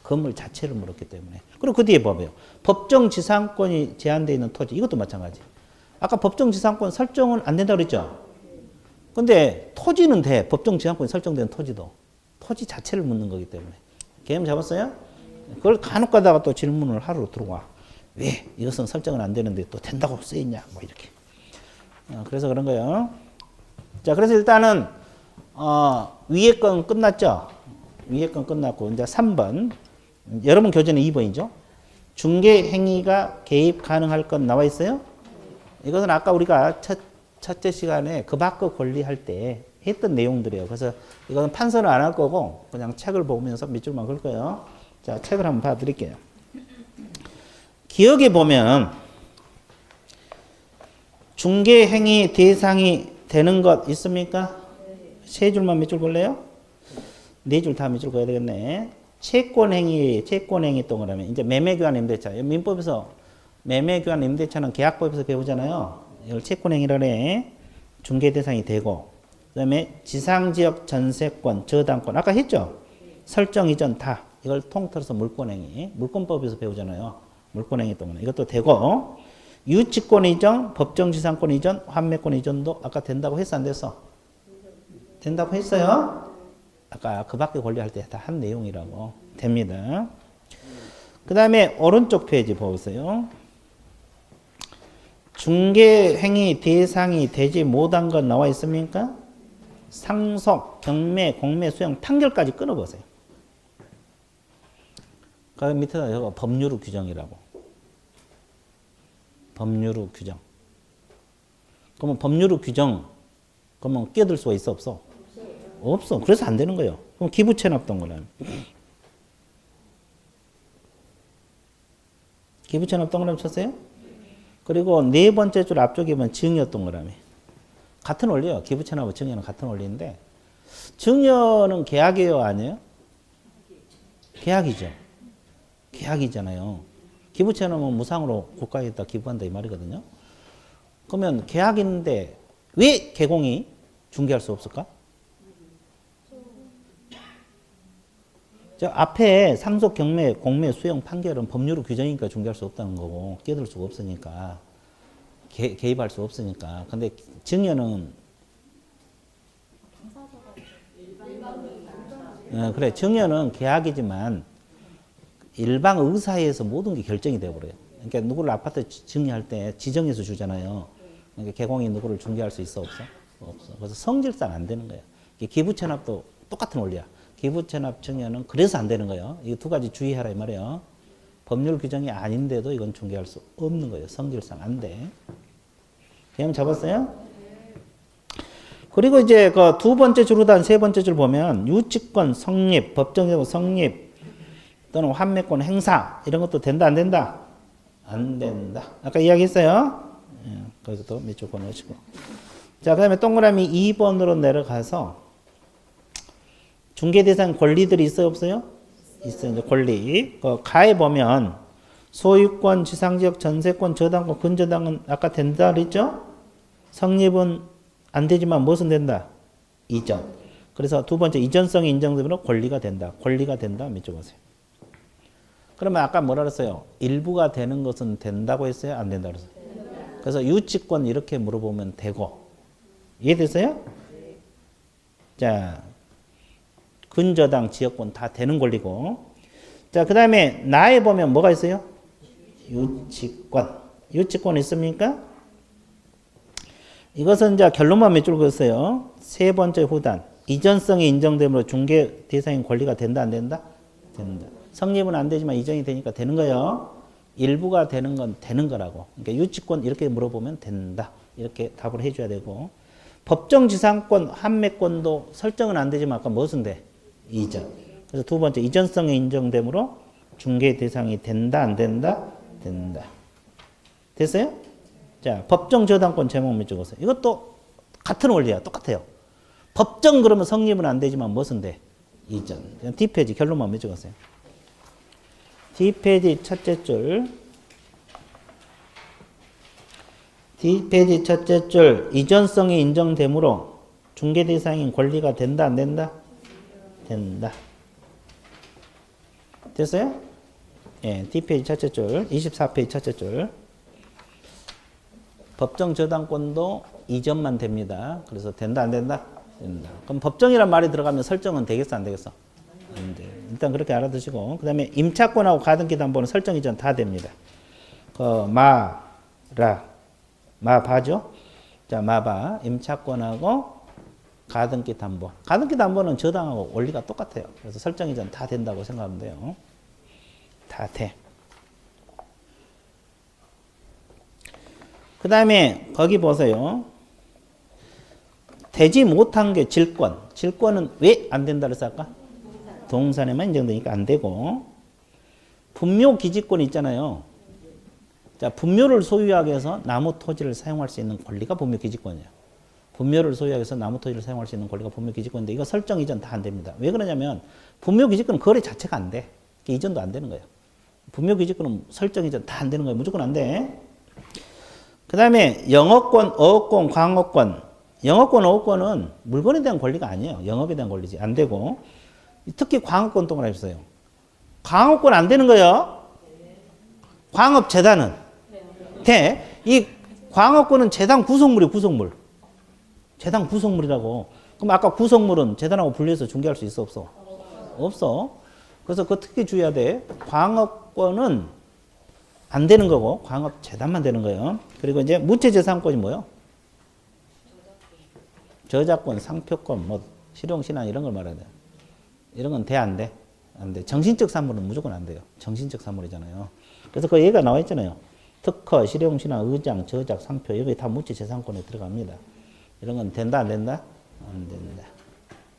Speaker 1: 건물 자체를 물었기 때문에 그리고 그 뒤에 봐봐요. 법정 지상권이 제한되어 있는 토지 이것도 마찬가지. 아까 법정 지상권 설정은 안 된다고 그랬죠? 근데 토지는 돼. 법정 지상권이 설정된 토지도. 토지 자체를 묻는 거기 때문에. 개념 잡았어요? 그걸 간혹 가다가 또 질문을 하러 들어와. 왜 이것은 설정은 안 되는데 또 된다고 쓰였냐? 뭐 이렇게. 그래서 그런 거예요. 자, 그래서 일단은 위에 건 끝났죠? 위에 건 끝났고 이제 3번. 여러분 교재는 2번이죠? 중개 행위가 개입 가능할 건 나와 있어요? 이것은 아까 우리가 첫째 시간에 그 밖의 권리할 때 했던 내용들이에요. 그래서 이거는 판서는 안 할 거고 그냥 책을 보면서 몇 줄만 걸 거예요. 자, 책을 한번 봐 드릴게요. 기억에 보면 중개 행위 대상이 되는 것 있습니까? 세 줄만 몇 줄 걸래요? 네 줄 다 몇 줄 거야 되겠네. 채권행위 동그라미. 이제 매매교환 임대차. 민법에서 매매교환 임대차는 계약법에서 배우잖아요. 이걸 채권행위를 해. 중개 대상이 되고. 그 다음에 지상지역 전세권, 저당권. 아까 했죠? 설정 이전 다. 이걸 통틀어서 물권행위. 물권법에서 배우잖아요. 물권행위 동그라미. 이것도 되고. 유치권 이전, 법정지상권 이전, 환매권 이전도 아까 된다고 했어 안 됐어? 된다고 했어요? 아까 그 밖에 권리할 때 다 한 내용이라고 됩니다. 그 다음에 오른쪽 페이지 보세요. 중개행위 대상이 되지 못한 건 나와 있습니까? 상속, 경매, 공매, 수용, 판결까지 끊어보세요. 그 밑에다 법률의 규정이라고. 법률의 규정. 그러면 법률의 규정, 그러면 끼어들 수가 있어 없어? 없어. 그래서 안 되는 거예요. 그럼 기부채납 동그라미. 기부채납 동그라미 쳤어요? 그리고 네 번째 줄 앞쪽에 보면 증여 동그라미. 같은 원리예요. 기부채납과 증여는 같은 원리인데 증여는 계약이에요, 아니에요? 계약이죠. 계약이잖아요. 기부채납은 무상으로 국가에다 기부한다 이 말이거든요. 그러면 계약인데 왜 개공이 중개할 수 없을까? 저 앞에 상속, 경매, 공매, 수용, 판결은 법률의 규정이니까 중개할 수 없다는 거고 끼어들 수가 없으니까 개입할 수 없으니까. 근데 증여는 그래 증여는 계약이지만 일방 의사에서 모든 게 결정이 되어버려요. 그러니까 누구를 아파트 증여할 때 지정해서 주잖아요. 그러니까 개공이 누구를 중개할 수 있어 없어? 없어. 그래서 성질상 안 되는 거예요. 기부채납도 똑같은 원리야. 기부채납 증여는 그래서 안 되는 거예요. 이 두 가지 주의하라 이 말이에요. 법률 규정이 아닌데도 이건 중개할 수 없는 거예요. 성질상 안 돼. 개념 잡았어요? 그리고 이제 그 두 번째 줄로 단 세 번째 줄 보면 유치권 성립, 법정제도 성립 또는 환매권 행사 이런 것도 된다 안 된다? 안 된다. 아까 이야기했어요. 거기서 몇 줄 보내시고. 자, 그 다음에 동그라미 2번으로 내려가서 중개대상 권리들이 있어요 없어요? 있어요. 이제 권리. 그 가에 보면 소유권, 지상지역, 전세권, 저당권, 근저당은 아까 된다 그랬죠? 성립은 안 되지만 무엇은 된다? 이전. 그래서 두 번째 이전성이 인정되면 권리가 된다. 권리가 된다. 밑줄 보세요. 그러면 아까 뭐라 그랬어요? 일부가 되는 것은 된다고 했어요? 안 된다고 했어요? 그래서 유치권 이렇게 물어보면 되고. 이해됐어요? 자, 근저당, 지역권 다 되는 권리고. 자, 그 다음에 나에 보면 뭐가 있어요? 유치권. 유치권 있습니까? 이것은 이제 결론만 몇 줄 그었어요. 세 번째 후단. 이전성이 인정되므로 중개 대상인 권리가 된다 안 된다? 된다. 성립은 안 되지만 이전이 되니까 되는 거예요. 일부가 되는 건 되는 거라고. 그러니까 유치권 이렇게 물어보면 된다. 이렇게 답을 해줘야 되고. 법정지상권, 환매권도 설정은 안 되지만 아까 무슨 돼? 이전. 그래서 두 번째 이전성이 인정되므로 중개 대상이 된다 안 된다? 된다. 됐어요? 자, 법정 저당권 제목 몇 적었어요. 이것도 같은 원리야. 똑같아요. 법정 그러면 성립은 안 되지만 무슨 돼? 이전. D페이지 결론만 몇 적었어요. D페이지 첫째 줄. D페이지 첫째 줄. 이전성이 인정되므로 중개 대상인 권리가 된다 안 된다? 된다. 됐어요? 예, D페이지 첫째 줄. 24페이지 첫째 줄. 법정 저당권도 이전만 됩니다. 그래서 된다 안 된다? 된다. 그럼 법정이란 말이 들어가면 설정은 되겠어 안 되겠어? 안 돼. 일단 그렇게 알아두시고 그다음에 임차권하고 가등기 담보는 설정 이전 다 됩니다. 마바죠? 자, 마바 임차권하고 가등기 담보. 가등기 담보는 저당하고 원리가 똑같아요. 그래서 설정 이전 다 된다고 생각하면 돼요. 다 돼. 그 다음에 거기 보세요. 되지 못한 게 질권. 질권은 왜 안 된다 그랬어 아까? 동산에만 인정되니까 안 되고. 분묘 기지권 있잖아요. 자, 분묘를 소유하기 위해서 나무 토지를 사용할 수 있는 권리가 분묘 기지권이에요. 분묘를 소유하기 위해서 나무 토지를 사용할 수 있는 권리가 분묘 기지권인데 이거 설정 이전 다 안 됩니다. 왜 그러냐면 분묘 기지권은 거래 자체가 안 돼. 이전도 안 되는 거예요. 분묘 기지권은 설정 이전 다 안 되는 거예요. 무조건 안 돼. 그 다음에 영업권, 어업권, 광업권. 영업권, 어업권은 물건에 대한 권리가 아니에요. 영업에 대한 권리지. 안 되고. 특히 광업권 동그라미 있어요. 광업권 안 되는 거예요. 광업재단은 돼. 이 광업권은 재단 구성물이에요. 구성물. 재단 구성물이라고. 그럼 아까 구성물은 재단하고 분리해서 중개할 수 있어 없어? 없어. 그래서 그거 특히 주의해야 돼. 광업권은 안 되는 거고 광업재단만 되는 거예요. 그리고 이제 무채재산권이 뭐예요? 저작권, 상표권, 뭐 실용신안 이런 걸 말해야 돼요. 이런 건 돼 안 돼? 안 돼. 정신적 산물은 무조건 안 돼요. 정신적 산물이잖아요. 그래서 그 얘기가 나와 있잖아요. 특허, 실용신안, 의장, 저작, 상표 여기 다 무채재산권에 들어갑니다. 이런 건 된다 안 된다? 안 된다.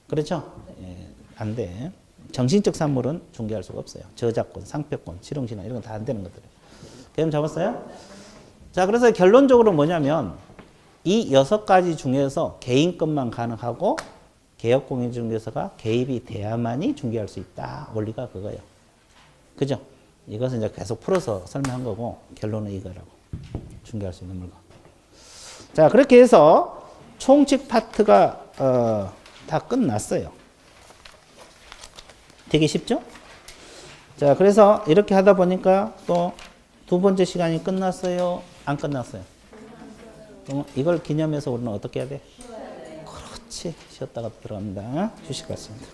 Speaker 1: 그렇죠? 예, 안 돼. 정신적 산물은 중개할 수가 없어요. 저작권, 상표권, 실용신안 이런 건 다 안 되는 것들이에요. 개념 잡았어요? 자, 그래서 결론적으로 뭐냐면 이 6가지 중에서 개인 것만 가능하고 개업공인중개사가 개입이 돼야만이 중개할 수 있다. 원리가 그거예요. 그죠? 이것은 이제 계속 풀어서 설명한 거고 결론은 이거라고. 중개할 수 있는 물건. 자, 그렇게 해서 총칙 파트가 다 끝났어요. 되게 쉽죠? 자, 그래서 이렇게 하다 보니까 또 두 번째 시간이 끝났어요? 안 끝났어요? 그럼 이걸 기념해서 우리는 어떻게 해야 돼? 그렇지. 쉬었다가 들어갑니다. 휴식 같습니다.